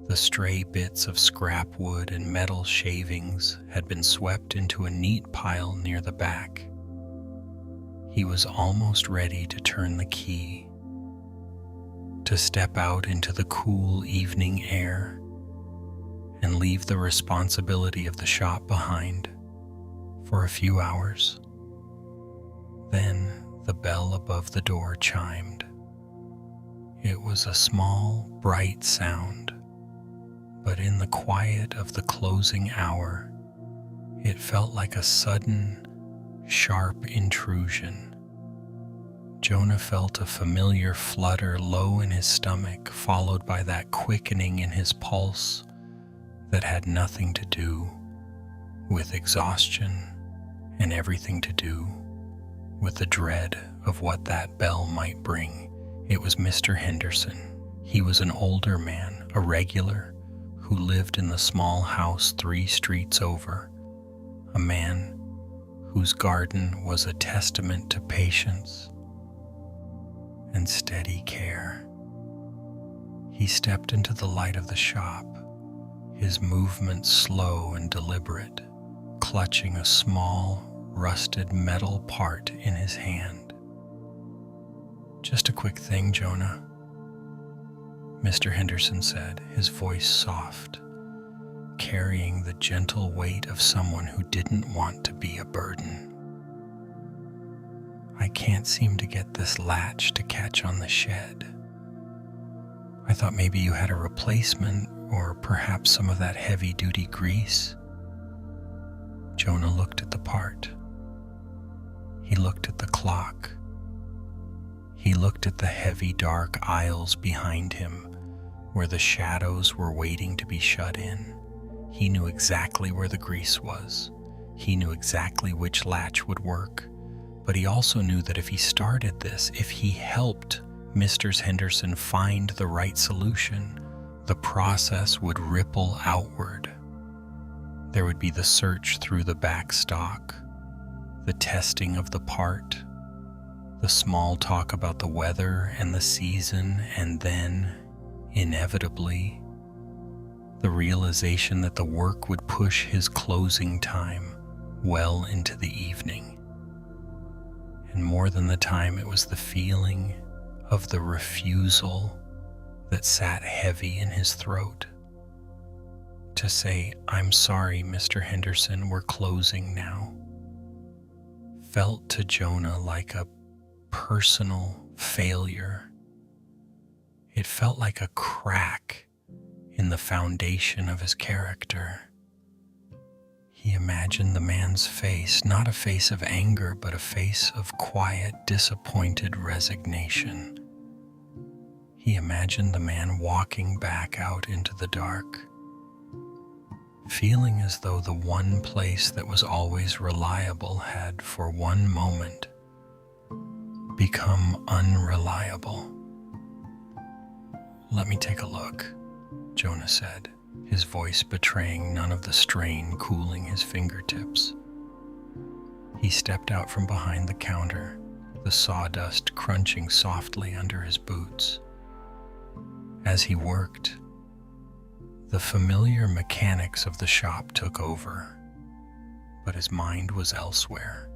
The stray bits of scrap wood and metal shavings had been swept into a neat pile near the back. He was almost ready to turn the key, to step out into the cool evening air and leave the responsibility of the shop behind for a few hours. Then the bell above the door chimed. It was a small, bright sound, but in the quiet of the closing hour, it felt like a sudden, sharp intrusion. Jonah felt a familiar flutter low in his stomach, followed by that quickening in his pulse that had nothing to do with exhaustion and everything to do with the dread of what that bell might bring. It was Mr. Henderson. He was an older man, a regular, who lived in the small house 3 streets over, a man whose garden was a testament to patience and steady care. He stepped into the light of the shop, his movements slow and deliberate, clutching a small, rusted metal part in his hand. "Just a quick thing, Jonah," Mr. Henderson said, his voice soft, carrying the gentle weight of someone who didn't want to be a burden. "I can't seem to get this latch to catch on the shed. I thought maybe you had a replacement, or perhaps some of that heavy-duty grease." Jonah looked at the part. He looked at the clock. He looked at the heavy, dark aisles behind him, where the shadows were waiting to be shut in. He knew exactly where the grease was. He knew exactly which latch would work. But he also knew that if he started this, if he helped Mr. Henderson find the right solution, the process would ripple outward. There would be the search through the back stock, the testing of the part, the small talk about the weather and the season, and then, inevitably, the realization that the work would push his closing time well into the evening. And more than the time, it was the feeling of the refusal that sat heavy in his throat. To say, "I'm sorry, Mr. Henderson, we're closing now," felt to Jonah like a personal failure. It felt like a crack in the foundation of his character. He imagined the man's face, not a face of anger, but a face of quiet, disappointed resignation. He imagined the man walking back out into the dark, feeling as though the one place that was always reliable had, for one moment, become unreliable. "Let me take a look," Jonah said, his voice betraying none of the strain cooling his fingertips. He stepped out from behind the counter, the sawdust crunching softly under his boots. As he worked, the familiar mechanics of the shop took over, but his mind was elsewhere.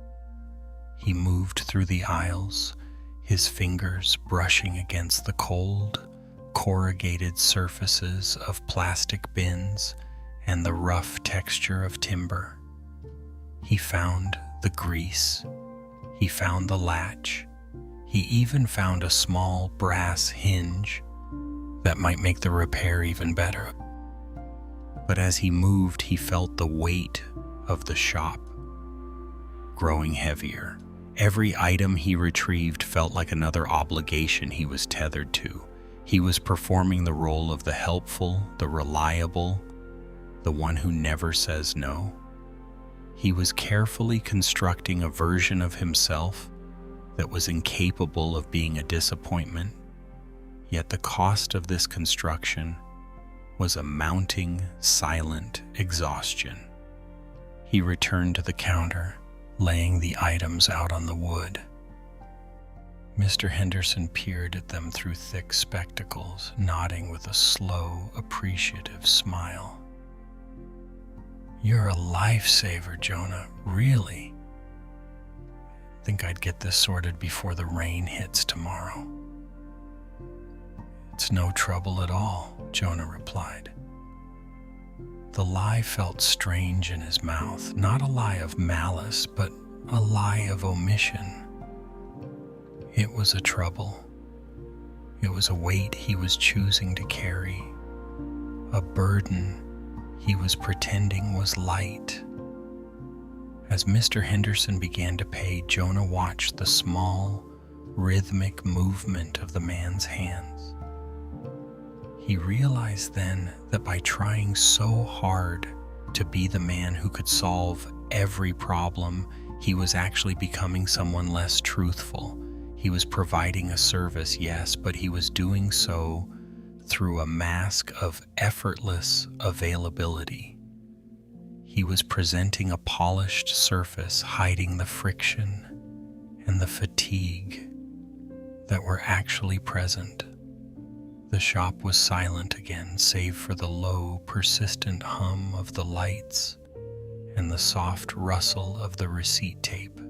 He moved through the aisles, his fingers brushing against the cold, corrugated surfaces of plastic bins and the rough texture of timber. He found the grease. He found the latch. He even found a small brass hinge that might make the repair even better. But as he moved, he felt the weight of the shop growing heavier. Every item he retrieved felt like another obligation he was tethered to. He was performing the role of the helpful, the reliable, the one who never says no. He was carefully constructing a version of himself that was incapable of being a disappointment, yet the cost of this construction was a mounting, silent exhaustion. He returned to the counter, laying the items out on the wood. Mr. Henderson peered at them through thick spectacles, nodding with a slow, appreciative smile. "You're a lifesaver, Jonah, really. Think I'd get this sorted before the rain hits tomorrow." "It's no trouble at all," Jonah replied. The lie felt strange in his mouth, not a lie of malice, but a lie of omission. It was a trouble. It was a weight he was choosing to carry, a burden he was pretending was light. As Mr. Henderson began to pay, Jonah watched the small, rhythmic movement of the man's hands. He realized then that by trying so hard to be the man who could solve every problem, he was actually becoming someone less truthful. He was providing a service, yes, but he was doing so through a mask of effortless availability. He was presenting a polished surface, hiding the friction and the fatigue that were actually present. The shop was silent again, save for the low, persistent hum of the lights and the soft rustle of the receipt tape.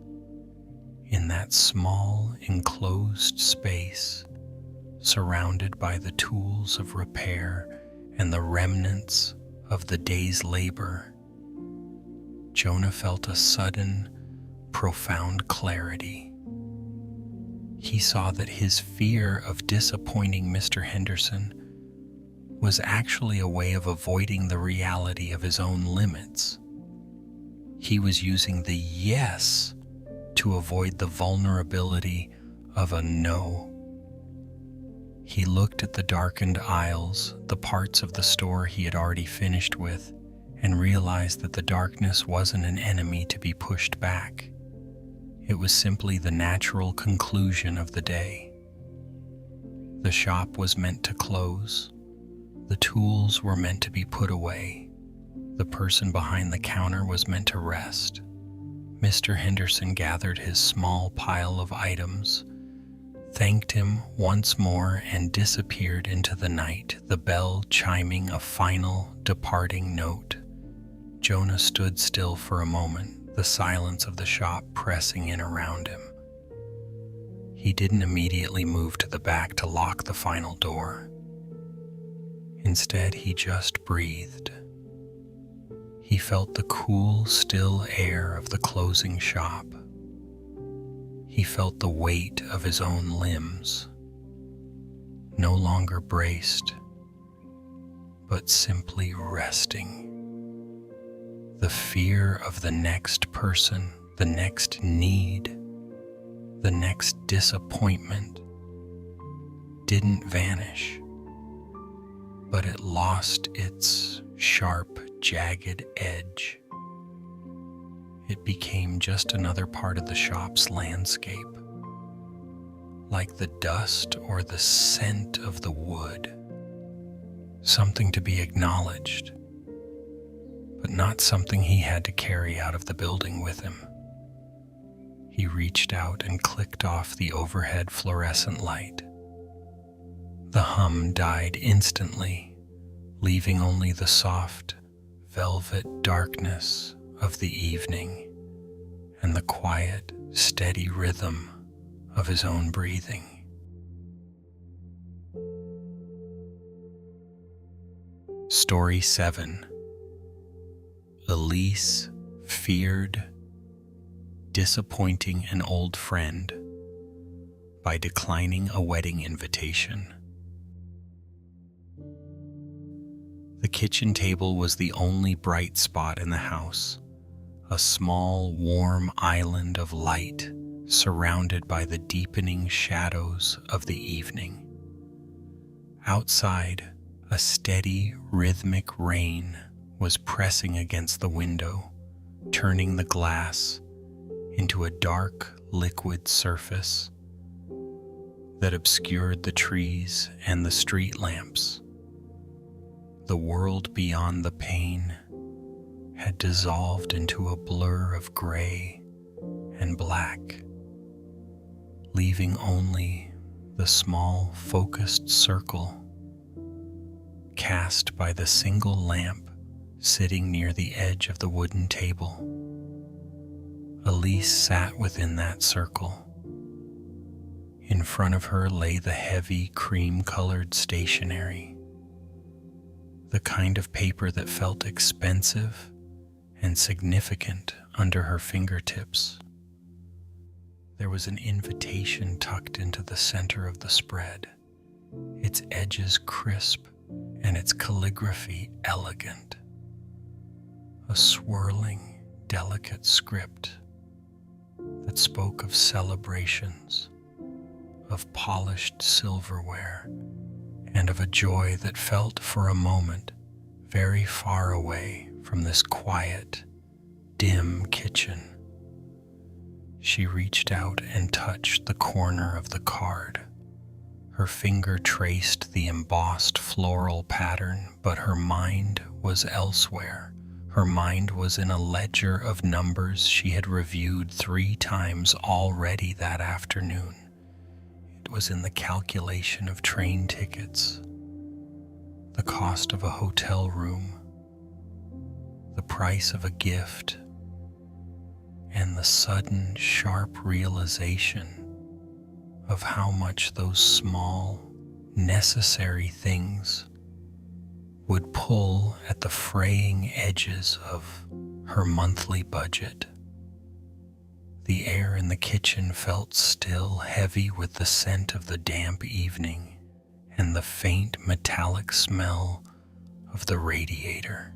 In that small, enclosed space, surrounded by the tools of repair and the remnants of the day's labor, Jonah felt a sudden, profound clarity. He saw that his fear of disappointing Mr. Henderson was actually a way of avoiding the reality of his own limits. He was using the yes to avoid the vulnerability of a no. He looked at the darkened aisles, the parts of the store he had already finished with, and realized that the darkness wasn't an enemy to be pushed back. It was simply the natural conclusion of the day. The shop was meant to close. The tools were meant to be put away. The person behind the counter was meant to rest. Mr. Henderson gathered his small pile of items, thanked him once more, and disappeared into the night, the bell chiming a final departing note. Jonah stood still for a moment, the silence of the shop pressing in around him. He didn't immediately move to the back to lock the final door. Instead, he just breathed. He felt the cool, still air of the closing shop. He felt the weight of his own limbs, no longer braced, but simply resting. The fear of the next person, the next need, the next disappointment didn't vanish, but it lost its sharp, jagged edge. It became just another part of the shop's landscape, like the dust or the scent of the wood, something to be acknowledged, but not something he had to carry out of the building with him. He reached out and clicked off the overhead fluorescent light. The hum died instantly, leaving only the soft, velvet darkness of the evening and the quiet, steady rhythm of his own breathing. Story 7. Elise feared disappointing an old friend by declining a wedding invitation. The kitchen table was the only bright spot in the house, a small, warm island of light surrounded by the deepening shadows of the evening. Outside, a steady, rhythmic rain was pressing against the window, turning the glass into a dark, liquid surface that obscured the trees and the street lamps. The world beyond the pane had dissolved into a blur of gray and black, leaving only the small, focused circle cast by the single lamp sitting near the edge of the wooden table. Elise sat within that circle. In front of her lay the heavy, cream-colored stationery, the kind of paper that felt expensive and significant under her fingertips. There was an invitation tucked into the center of the spread, its edges crisp and its calligraphy elegant. A swirling, delicate script that spoke of celebrations, of polished silverware, and of a joy that felt for a moment very far away from this quiet, dim kitchen. She reached out and touched the corner of the card. Her finger traced the embossed floral pattern, but her mind was elsewhere. Her mind was in a ledger of numbers she had reviewed 3 times already that afternoon. It was in the calculation of train tickets, the cost of a hotel room, the price of a gift, and the sudden, sharp realization of how much those small, necessary things would pull at the fraying edges of her monthly budget. The air in the kitchen felt still heavy with the scent of the damp evening and the faint metallic smell of the radiator.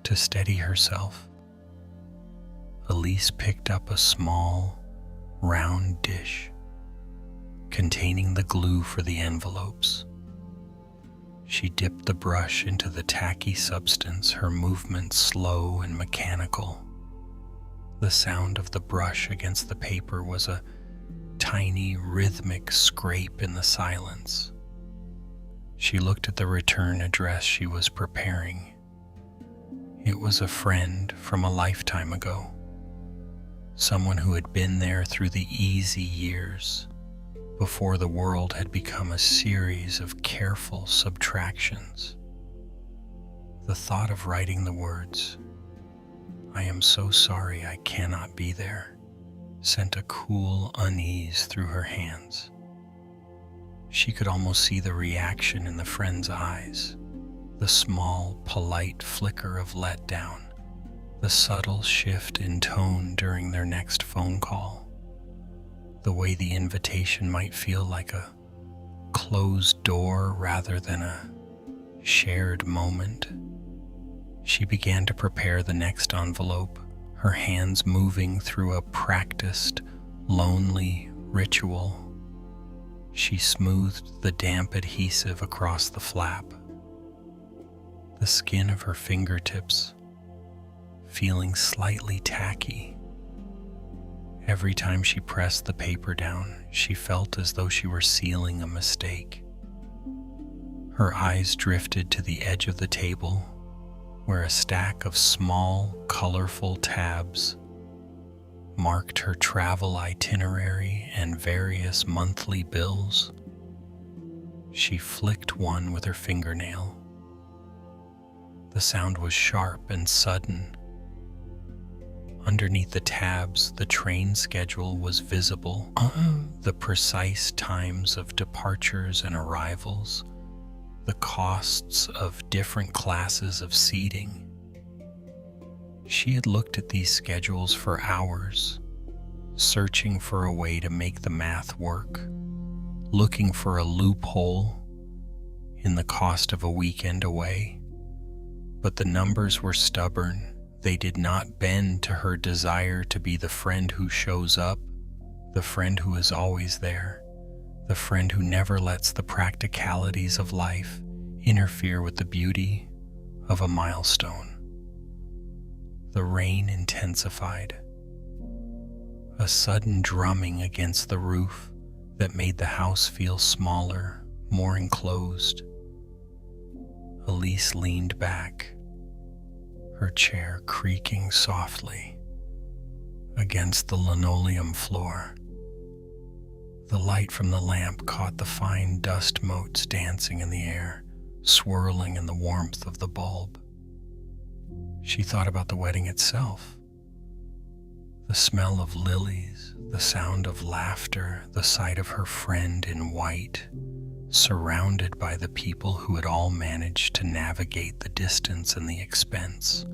To steady herself, Elise picked up a small, round dish containing the glue for the envelopes. She dipped the brush into the tacky substance, her movements slow and mechanical. The sound of the brush against the paper was a tiny, rhythmic scrape in the silence. She looked at the return address she was preparing. It was a friend from a lifetime ago, someone who had been there through the easy years before the world had become a series of careful subtractions. The thought of writing the words, "I am so sorry I cannot be there," sent a cool unease through her hands. She could almost see the reaction in the friend's eyes, the small, polite flicker of letdown, the subtle shift in tone during their next phone call, the way the invitation might feel like a closed door rather than a shared moment. She began to prepare the next envelope, her hands moving through a practiced, lonely ritual. She smoothed the damp adhesive across the flap, the skin of her fingertips feeling slightly tacky. Every time she pressed the paper down, she felt as though she were sealing a mistake. Her eyes drifted to the edge of the table, where a stack of small, colorful tabs marked her travel itinerary and various monthly bills. She flicked one with her fingernail. The sound was sharp and sudden. Underneath the tabs, the train schedule was visible, the precise times of departures and arrivals, the costs of different classes of seating. She had looked at these schedules for hours, searching for a way to make the math work, looking for a loophole in the cost of a weekend away. But the numbers were stubborn. They did not bend to her desire to be the friend who shows up, the friend who is always there, the friend who never lets the practicalities of life interfere with the beauty of a milestone. The rain intensified, a sudden drumming against the roof that made the house feel smaller, more enclosed. Elise leaned back, her chair creaking softly against the linoleum floor. The light from the lamp caught the fine dust motes dancing in the air, swirling in the warmth of the bulb. She thought about the wedding itself. The smell of lilies, the sound of laughter, the sight of her friend in white, surrounded by the people who had all managed to navigate the distance and the expense.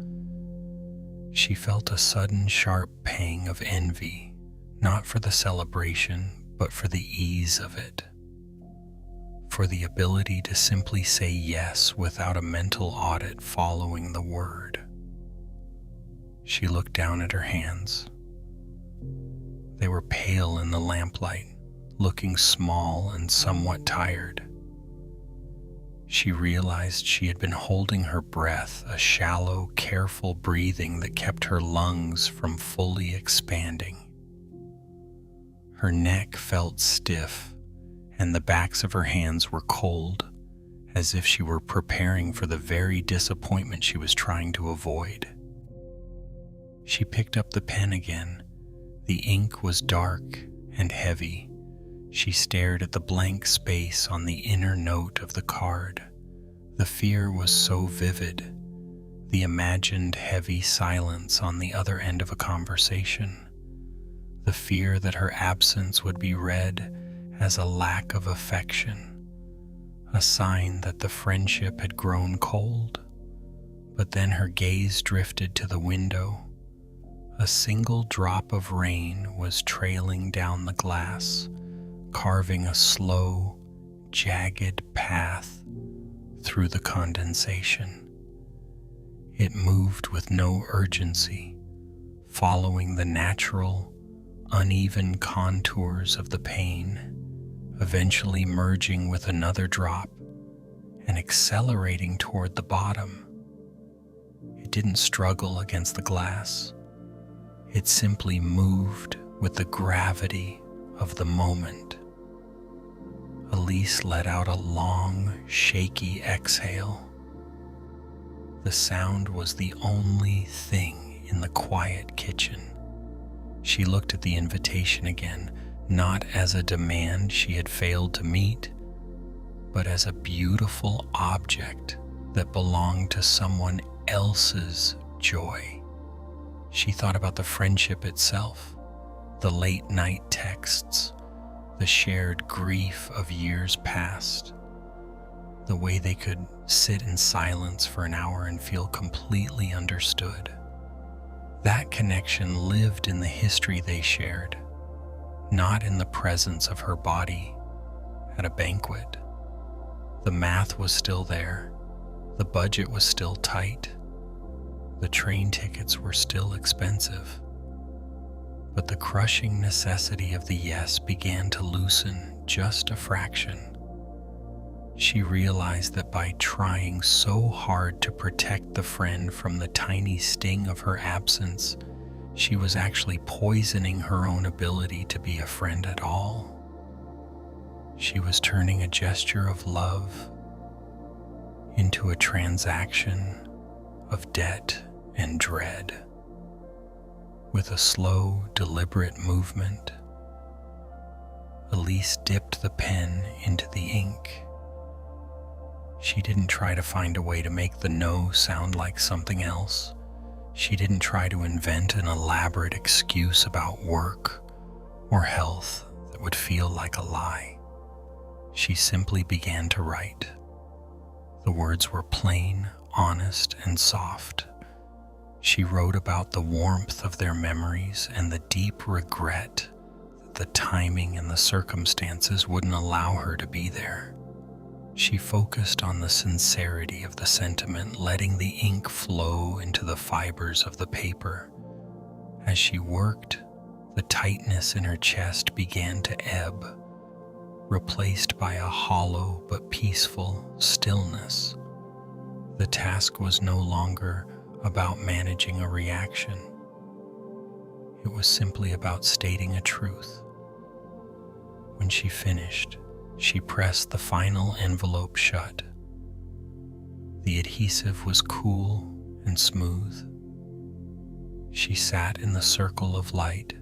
She felt a sudden sharp pang of envy, not for the celebration, but for the ease of it, for the ability to simply say yes without a mental audit following the word. She looked down at her hands. They were pale in the lamplight, looking small and somewhat tired. She realized she had been holding her breath, a shallow, careful breathing that kept her lungs from fully expanding. Her neck felt stiff, and the backs of her hands were cold, as if she were preparing for the very disappointment she was trying to avoid. She picked up the pen again. The ink was dark and heavy. She stared at the blank space on the inner note of the card. The fear was so vivid, the imagined heavy silence on the other end of a conversation, the fear that her absence would be read as a lack of affection, a sign that the friendship had grown cold. But then her gaze drifted to the window. A single drop of rain was trailing down the glass, carving a slow, jagged path through the condensation. It moved with no urgency, following the natural, uneven contours of the pane, eventually merging with another drop and accelerating toward the bottom. It didn't struggle against the glass. It simply moved with the gravity of the moment. Elise let out a long, shaky exhale. The sound was the only thing in the quiet kitchen. She looked at the invitation again, not as a demand she had failed to meet, but as a beautiful object that belonged to someone else's joy. She thought about the friendship itself, the late night texts, the shared grief of years past, the way they could sit in silence for an hour and feel completely understood. That connection lived in the history they shared, not in the presence of her body at a banquet. The math was still there, the budget was still tight, the train tickets were still expensive, but the crushing necessity of the yes began to loosen just a fraction. She realized that by trying so hard to protect the friend from the tiny sting of her absence, she was actually poisoning her own ability to be a friend at all. She was turning a gesture of love into a transaction of debt and dread. With a slow, deliberate movement, Elise dipped the pen into the ink. She didn't try to find a way to make the no sound like something else. She didn't try to invent an elaborate excuse about work or health that would feel like a lie. She simply began to write. The words were plain, honest, and soft. She wrote about the warmth of their memories and the deep regret that the timing and the circumstances wouldn't allow her to be there. She focused on the sincerity of the sentiment, letting the ink flow into the fibers of the paper. As she worked, the tightness in her chest began to ebb, replaced by a hollow but peaceful stillness. The task was no longer about managing a reaction. It was simply about stating a truth. When she finished, she pressed the final envelope shut. The adhesive was cool and smooth. She sat in the circle of light,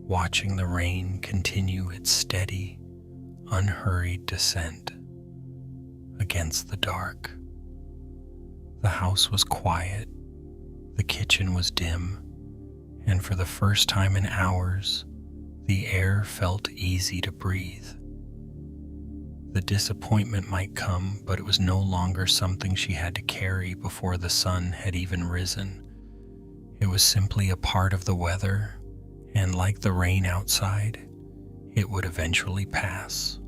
watching the rain continue its steady, unhurried descent against the dark. The house was quiet, the kitchen was dim, and for the first time in hours, the air felt easy to breathe. The disappointment might come, but it was no longer something she had to carry before the sun had even risen. It was simply a part of the weather, and like the rain outside, it would eventually pass.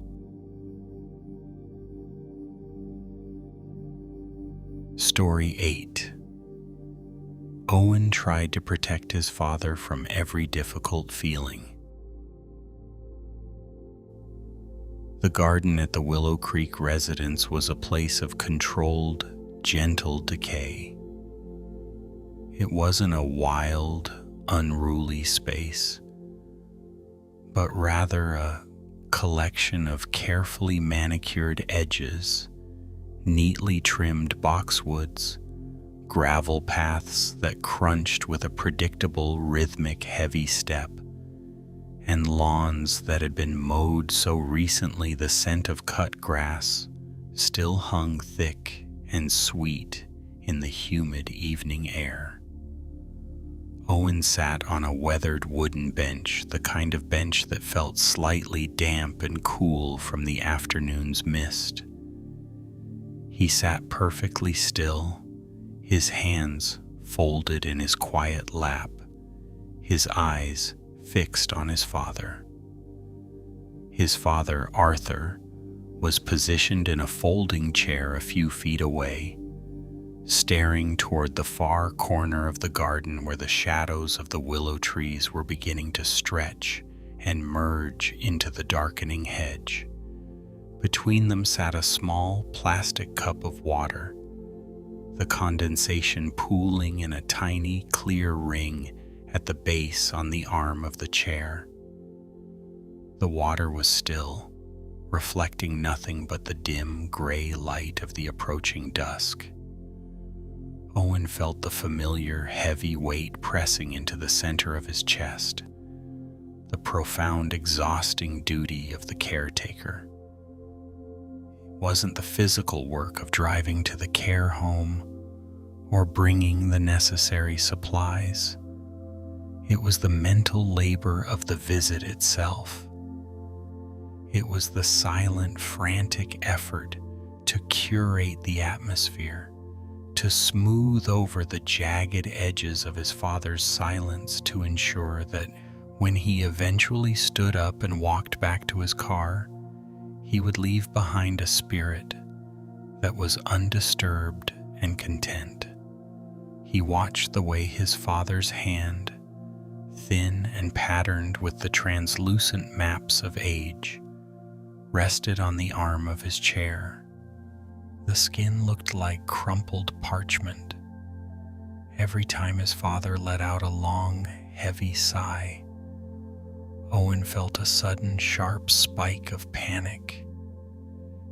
Story 8. Owen tried to protect his father from every difficult feeling. The garden at the Willow Creek residence was a place of controlled, gentle decay. It wasn't a wild, unruly space, but rather a collection of carefully manicured edges, neatly trimmed boxwoods, gravel paths that crunched with a predictable, rhythmic, heavy step, and lawns that had been mowed so recently the scent of cut grass still hung thick and sweet in the humid evening air. Owen sat on a weathered wooden bench, the kind of bench that felt slightly damp and cool from the afternoon's mist. He sat perfectly still, his hands folded in his quiet lap, his eyes fixed on his father. His father, Arthur, was positioned in a folding chair a few feet away, staring toward the far corner of the garden where the shadows of the willow trees were beginning to stretch and merge into the darkening hedge. Between them sat a small plastic cup of water, the condensation pooling in a tiny, clear ring at the base on the arm of the chair. The water was still, reflecting nothing but the dim, gray light of the approaching dusk. Owen felt the familiar, heavy weight pressing into the center of his chest, the profound, exhausting duty of the caretaker. It wasn't the physical work of driving to the care home or bringing the necessary supplies. It was the mental labor of the visit itself. It was the silent, frantic effort to curate the atmosphere, to smooth over the jagged edges of his father's silence, to ensure that when he eventually stood up and walked back to his car, he would leave behind a spirit that was undisturbed and content. He watched the way his father's hand, thin and patterned with the translucent maps of age, rested on the arm of his chair. The skin looked like crumpled parchment. Every time his father let out a long, heavy sigh, Owen felt a sudden, sharp spike of panic.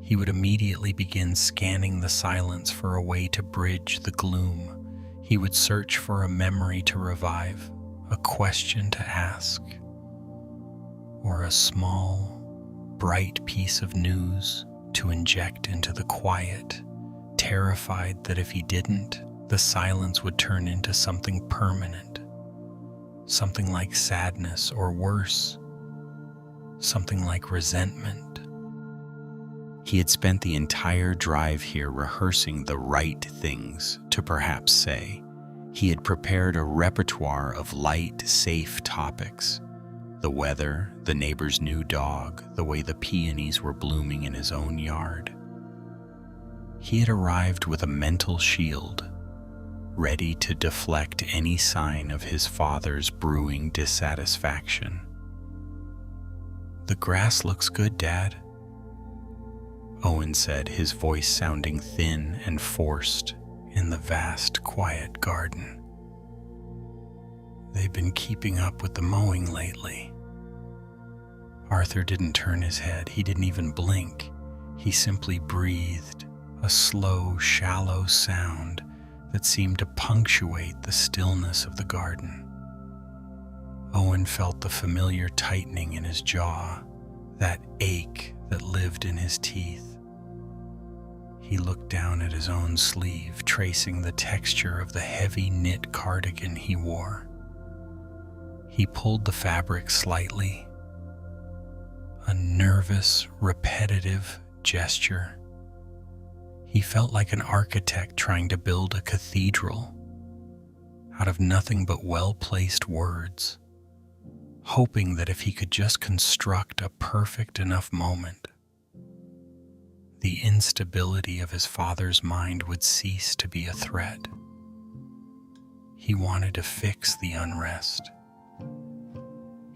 He would immediately begin scanning the silence for a way to bridge the gloom. He would search for a memory to revive, a question to ask, or a small, bright piece of news to inject into the quiet, terrified that if he didn't, the silence would turn into something permanent, something like sadness, or worse, something like resentment. He had spent the entire drive here rehearsing the right things to perhaps say. He had prepared a repertoire of light, safe topics: the weather, the neighbor's new dog, the way the peonies were blooming in his own yard. He had arrived with a mental shield, ready to deflect any sign of his father's brewing dissatisfaction. "The grass looks good, Dad," Owen said, his voice sounding thin and forced in the vast, quiet garden. "They've been keeping up with the mowing lately." Arthur didn't turn his head. He didn't even blink. He simply breathed, a slow, shallow sound that seemed to punctuate the stillness of the garden. Owen felt the familiar tightening in his jaw, that ache that lived in his teeth. He looked down at his own sleeve, tracing the texture of the heavy knit cardigan he wore. He pulled the fabric slightly, a nervous, repetitive gesture. He felt like an architect trying to build a cathedral out of nothing but well-placed words, hoping that if he could just construct a perfect enough moment, the instability of his father's mind would cease to be a threat. He wanted to fix the unrest.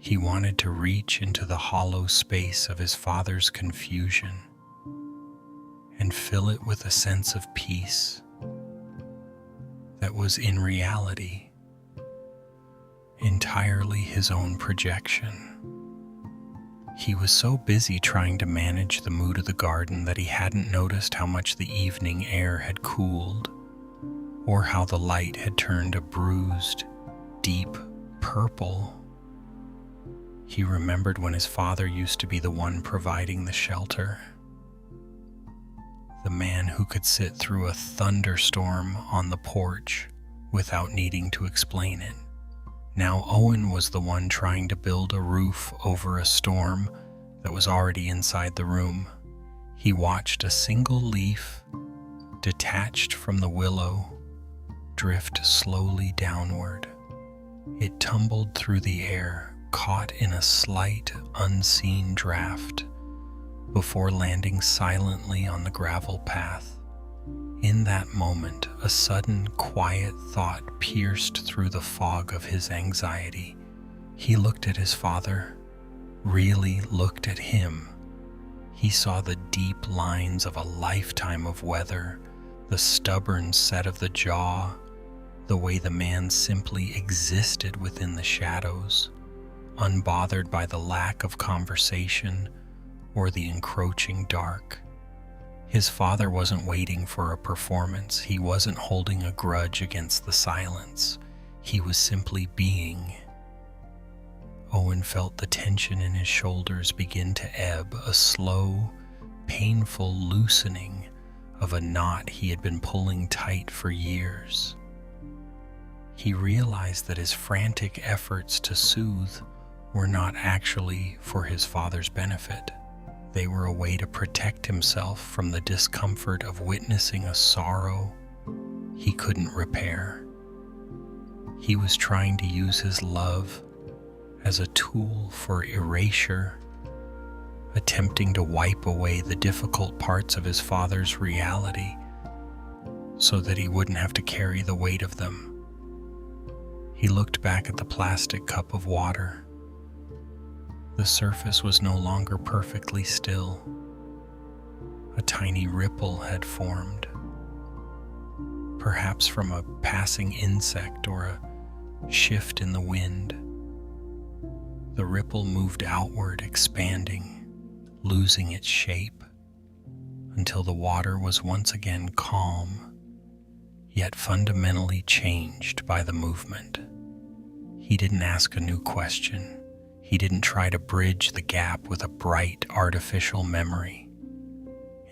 He wanted to reach into the hollow space of his father's confusion and fill it with a sense of peace that was in reality entirely his own projection. He was so busy trying to manage the mood of the garden that he hadn't noticed how much the evening air had cooled, or how the light had turned a bruised, deep purple. He remembered when his father used to be the one providing the shelter, the man who could sit through a thunderstorm on the porch without needing to explain it. Now Owen was the one trying to build a roof over a storm that was already inside the room. He watched a single leaf, detached from the willow, drift slowly downward. It tumbled through the air, caught in a slight, unseen draft, before landing silently on the gravel path. In that moment, a sudden, quiet thought pierced through the fog of his anxiety. He looked at his father, really looked at him. He saw the deep lines of a lifetime of weather, the stubborn set of the jaw, the way the man simply existed within the shadows, unbothered by the lack of conversation or the encroaching dark. His father wasn't waiting for a performance. He wasn't holding a grudge against the silence. He was simply being. Owen felt the tension in his shoulders begin to ebb, a slow, painful loosening of a knot he had been pulling tight for years. He realized that his frantic efforts to soothe were not actually for his father's benefit. They were a way to protect himself from the discomfort of witnessing a sorrow he couldn't repair. He was trying to use his love as a tool for erasure, attempting to wipe away the difficult parts of his father's reality so that he wouldn't have to carry the weight of them. He looked back at the plastic cup of water. The surface was no longer perfectly still. A tiny ripple had formed, perhaps from a passing insect or a shift in the wind. The ripple moved outward, expanding, losing its shape, until the water was once again calm, yet fundamentally changed by the movement. He didn't ask a new question. He didn't try to bridge the gap with a bright, artificial memory.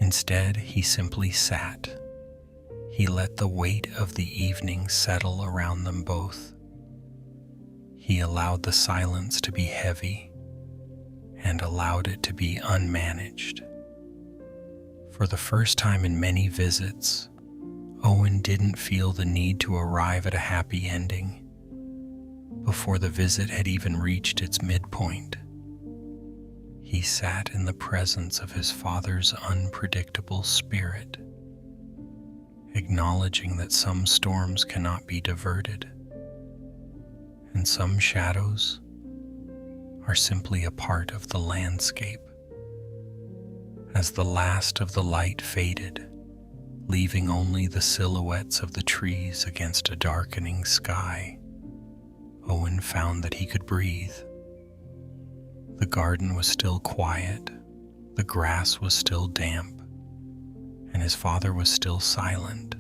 Instead, he simply sat. He let the weight of the evening settle around them both. He allowed the silence to be heavy and allowed it to be unmanaged. For the first time in many visits, Owen didn't feel the need to arrive at a happy ending before the visit had even reached its midpoint. He sat in the presence of his father's unpredictable spirit, acknowledging that some storms cannot be diverted, and some shadows are simply a part of the landscape. As the last of the light faded, leaving only the silhouettes of the trees against a darkening sky, Owen found that he could breathe. The garden was still quiet, the grass was still damp, and his father was still silent.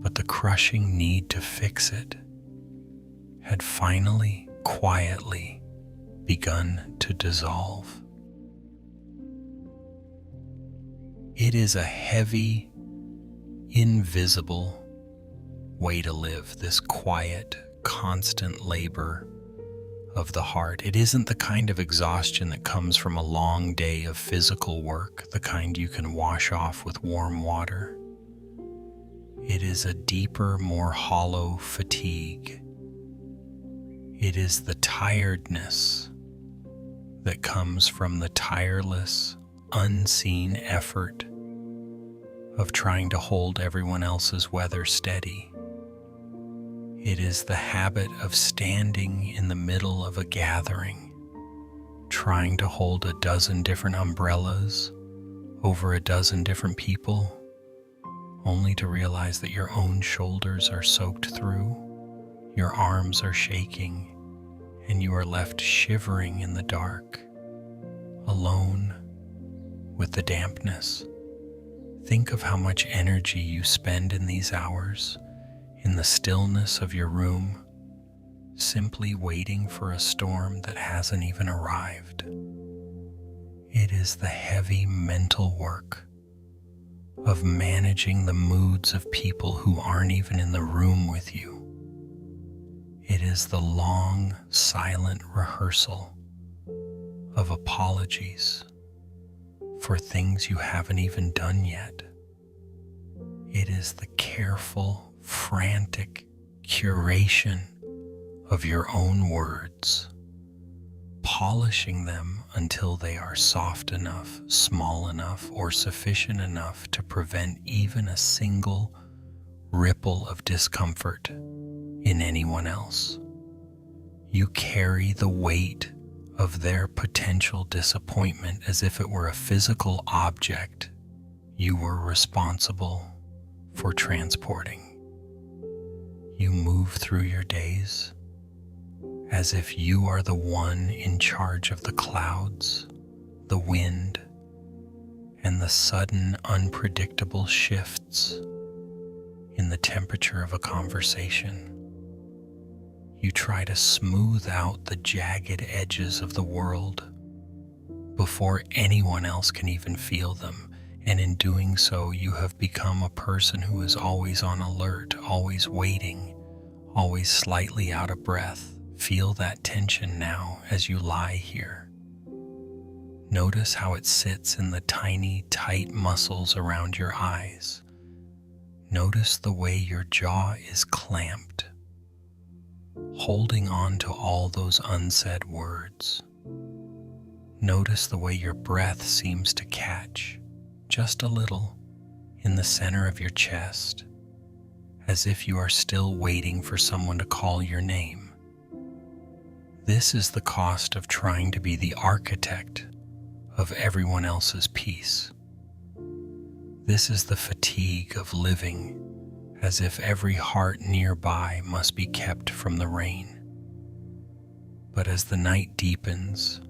But the crushing need to fix it had finally, quietly begun to dissolve. It is a heavy, invisible way to live, this quiet, constant labor of the heart. It isn't the kind of exhaustion that comes from a long day of physical work, the kind you can wash off with warm water. It is a deeper, more hollow fatigue. It is the tiredness that comes from the tireless, unseen effort of trying to hold everyone else's weather steady. It is the habit of standing in the middle of a gathering, trying to hold a dozen different umbrellas over a dozen different people, only to realize that your own shoulders are soaked through, your arms are shaking, and you are left shivering in the dark, alone with the dampness. Think of how much energy you spend in these hours, in the stillness of your room, simply waiting for a storm that hasn't even arrived. It is the heavy mental work of managing the moods of people who aren't even in the room with you. It is the long, silent rehearsal of apologies for things you haven't even done yet. It is the careful, frantic curation of your own words, polishing them until they are soft enough, small enough, or sufficient enough to prevent even a single ripple of discomfort in anyone else. You carry the weight of their potential disappointment as if it were a physical object you were responsible for transporting. You move through your days as if you are the one in charge of the clouds, the wind, and the sudden, unpredictable shifts in the temperature of a conversation. You try to smooth out the jagged edges of the world before anyone else can even feel them, and in doing so, you have become a person who is always on alert, always waiting, always slightly out of breath. Feel that tension now as you lie here. Notice how it sits in the tiny, tight muscles around your eyes. Notice the way your jaw is clamped, holding on to all those unsaid words. Notice the way your breath seems to catch, just a little, in the center of your chest, as if you are still waiting for someone to call your name. This is the cost of trying to be the architect of everyone else's peace. This is the fatigue of living as if every heart nearby must be kept from the rain. But as the night deepens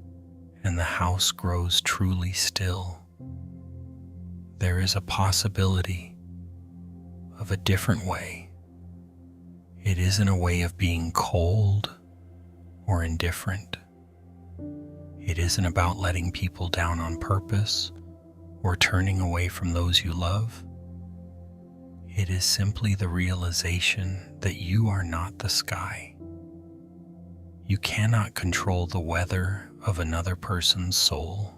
and the house grows truly still, there is a possibility of a different way. It isn't a way of being cold or indifferent. It isn't about letting people down on purpose or turning away from those you love. It is simply the realization that you are not the sky. You cannot control the weather of another person's soul.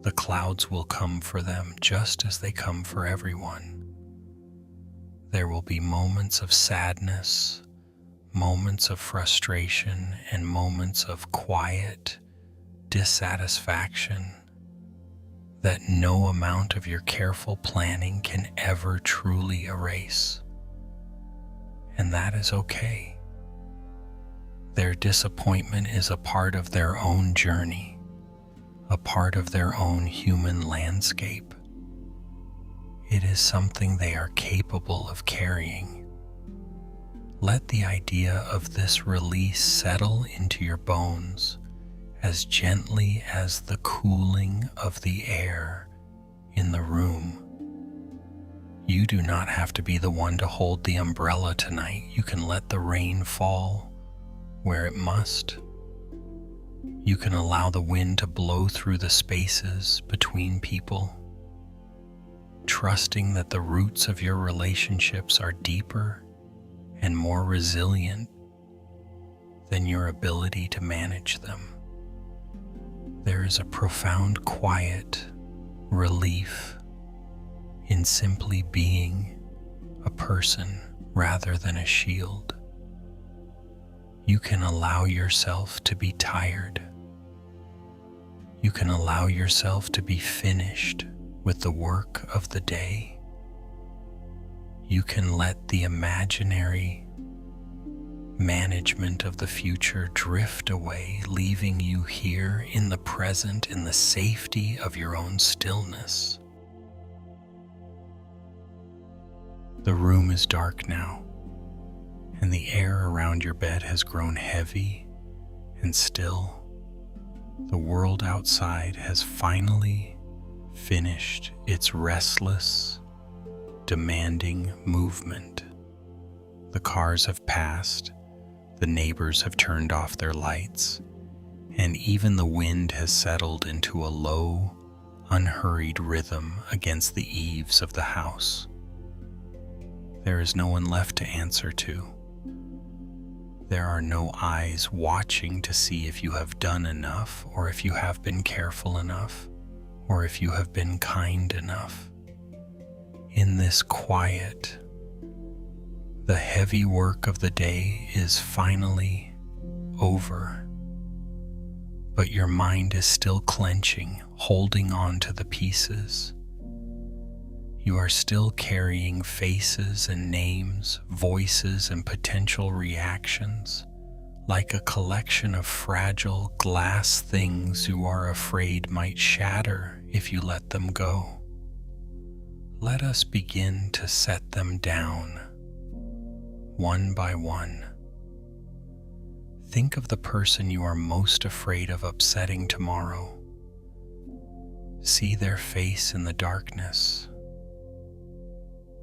The clouds will come for them just as they come for everyone. There will be moments of sadness, moments of frustration, and moments of quiet dissatisfaction that no amount of your careful planning can ever truly erase. And that is okay. Their disappointment is a part of their own journey, a part of their own human landscape. It is something they are capable of carrying. Let the idea of this release settle into your bones as gently as the cooling of the air in the room. You do not have to be the one to hold the umbrella tonight. You can let the rain fall where it must. You can allow the wind to blow through the spaces between people, trusting that the roots of your relationships are deeper and more resilient than your ability to manage them. There is a profound quiet relief in simply being a person rather than a shield. You can allow yourself to be tired. You can allow yourself to be finished with the work of the day. You can let the imaginary management of the future drift away, leaving you here in the present in the safety of your own stillness. The room is dark now, and the air around your bed has grown heavy and still. The world outside has finally finished its restless, demanding movement. The cars have passed, the neighbors have turned off their lights, and even the wind has settled into a low, unhurried rhythm against the eaves of the house. There is no one left to answer to. There are no eyes watching to see if you have done enough, or if you have been careful enough, or if you have been kind enough. In this quiet, the heavy work of the day is finally over, but your mind is still clenching, holding on to the pieces. You are still carrying faces and names, voices and potential reactions, like a collection of fragile glass things you are afraid might shatter if you let them go. Let us begin to set them down, one by one. Think of the person you are most afraid of upsetting tomorrow. See their face in the darkness,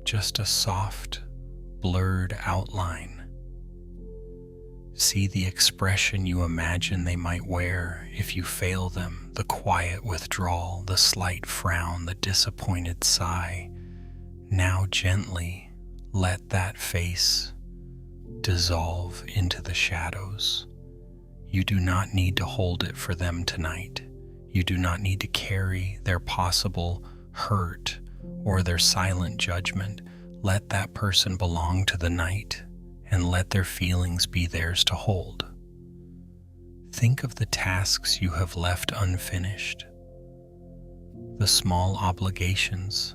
just a soft, blurred outline. See the expression you imagine they might wear if you fail them, the quiet withdrawal, the slight frown, the disappointed sigh. Now gently let that face dissolve into the shadows. You do not need to hold it for them tonight. You do not need to carry their possible hurt or their silent judgment. Let that person belong to the night and let their feelings be theirs to hold. Think of the tasks you have left unfinished, the small obligations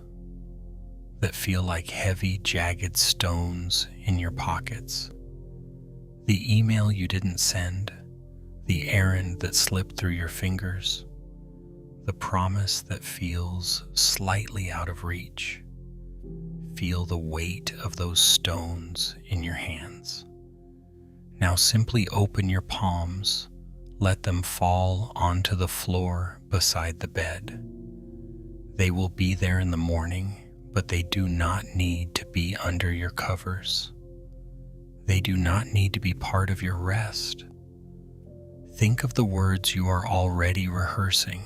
that feel like heavy, jagged stones in your pockets, the email you didn't send, the errand that slipped through your fingers, the promise that feels slightly out of reach. Feel the weight of those stones in your hands. Now simply open your palms, let them fall onto the floor beside the bed. They will be there in the morning, but they do not need to be under your covers. They do not need to be part of your rest. Think of the words you are already rehearsing,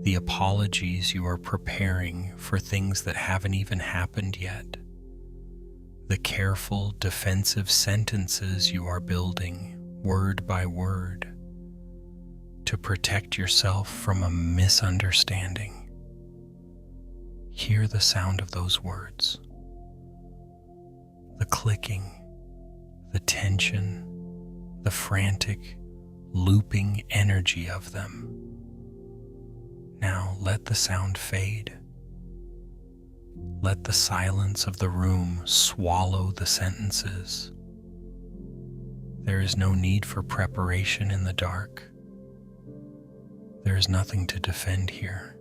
the apologies you are preparing for things that haven't even happened yet, the careful, defensive sentences you are building, word by word, to protect yourself from a misunderstanding. Hear the sound of those words, the clicking, the tension, the frantic, looping energy of them. Now let the sound fade. Let the silence of the room swallow the sentences. There is no need for preparation in the dark. There is nothing to defend here.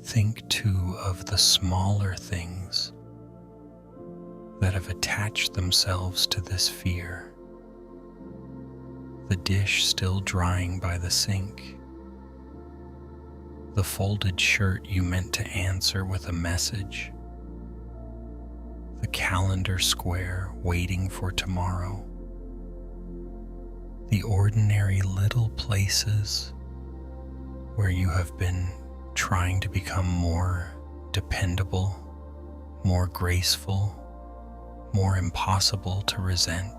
Think too of the smaller things that have attached themselves to this fear. The dish still drying by the sink, the folded shirt you meant to answer with a message, the calendar square waiting for tomorrow, the ordinary little places where you have been trying to become more dependable, more graceful, more impossible to resent.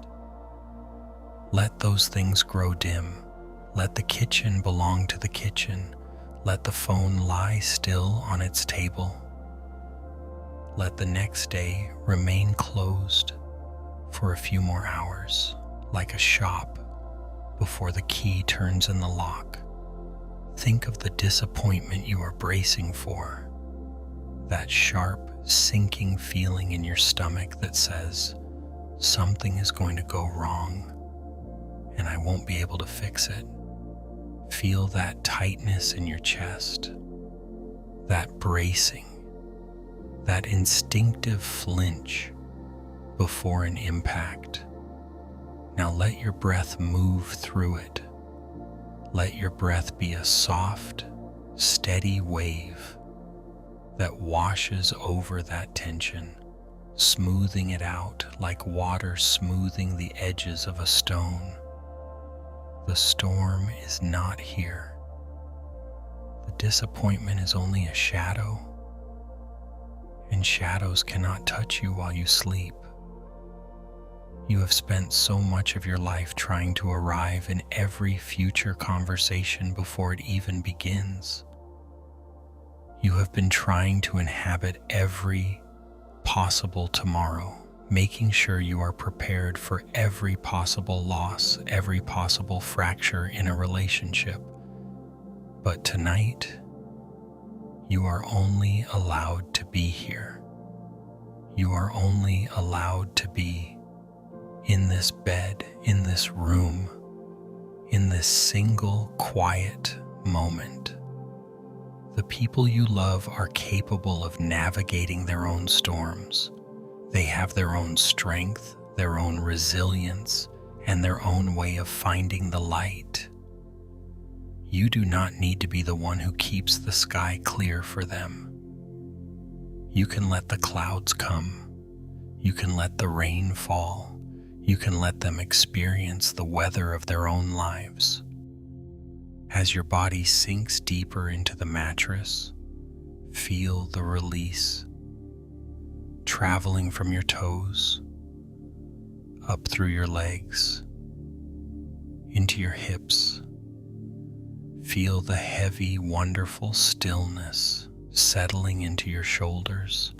Let those things grow dim. Let the kitchen belong to the kitchen. Let the phone lie still on its table. Let the next day remain closed for a few more hours, like a shop before the key turns in the lock. Think of the disappointment you are bracing for, that sharp, sinking feeling in your stomach that says, something is going to go wrong and I won't be able to fix it. Feel that tightness in your chest, that bracing, that instinctive flinch before an impact. Now let your breath move through it. Let your breath be a soft, steady wave that washes over that tension, smoothing it out like water smoothing the edges of a stone. The storm is not here. The disappointment is only a shadow, and shadows cannot touch you while you sleep. You have spent so much of your life trying to arrive in every future conversation before it even begins. You have been trying to inhabit every possible tomorrow, making sure you are prepared for every possible loss, every possible fracture in a relationship. But tonight, you are only allowed to be here. You are only allowed to be in this bed, in this room, in this single quiet moment. The people you love are capable of navigating their own storms. They have their own strength, their own resilience, and their own way of finding the light. You do not need to be the one who keeps the sky clear for them. You can let the clouds come. You can let the rain fall. You can let them experience the weather of their own lives. As your body sinks deeper into the mattress, feel the release, traveling from your toes, up through your legs, into your hips. Feel the heavy, wonderful stillness settling into your shoulders,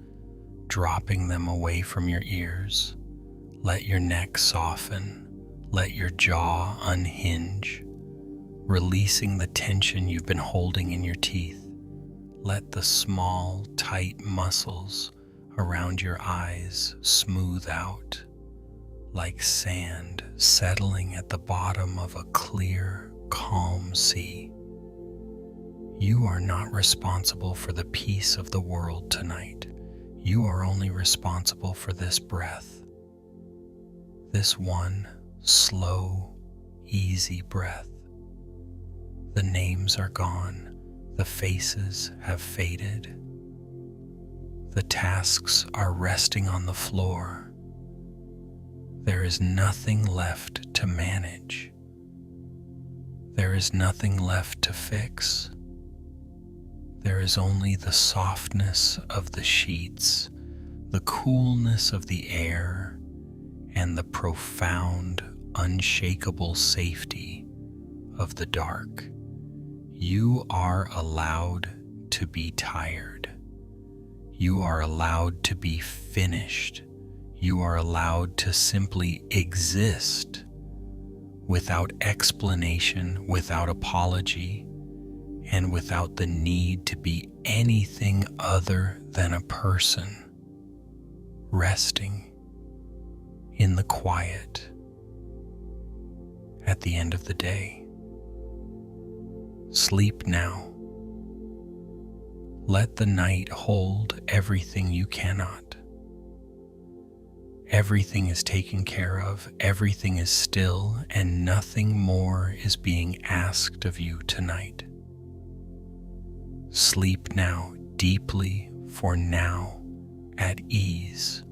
dropping them away from your ears. Let your neck soften. Let your jaw unhinge, releasing the tension you've been holding in your teeth. Let the small, tight muscles around your eyes smooth out, like sand settling at the bottom of a clear, calm sea. You are not responsible for the peace of the world tonight. You are only responsible for this breath. This one slow, easy breath. The names are gone. The faces have faded. The tasks are resting on the floor. There is nothing left to manage. There is nothing left to fix. There is only the softness of the sheets, the coolness of the air, and the profound, unshakable safety of the dark. You are allowed to be tired. You are allowed to be finished. You are allowed to simply exist without explanation, without apology, and without the need to be anything other than a person, resting in the quiet at the end of the day. Sleep now. Let the night hold everything you cannot. Everything is taken care of, everything is still, and nothing more is being asked of you tonight. Sleep now deeply, for now, at ease.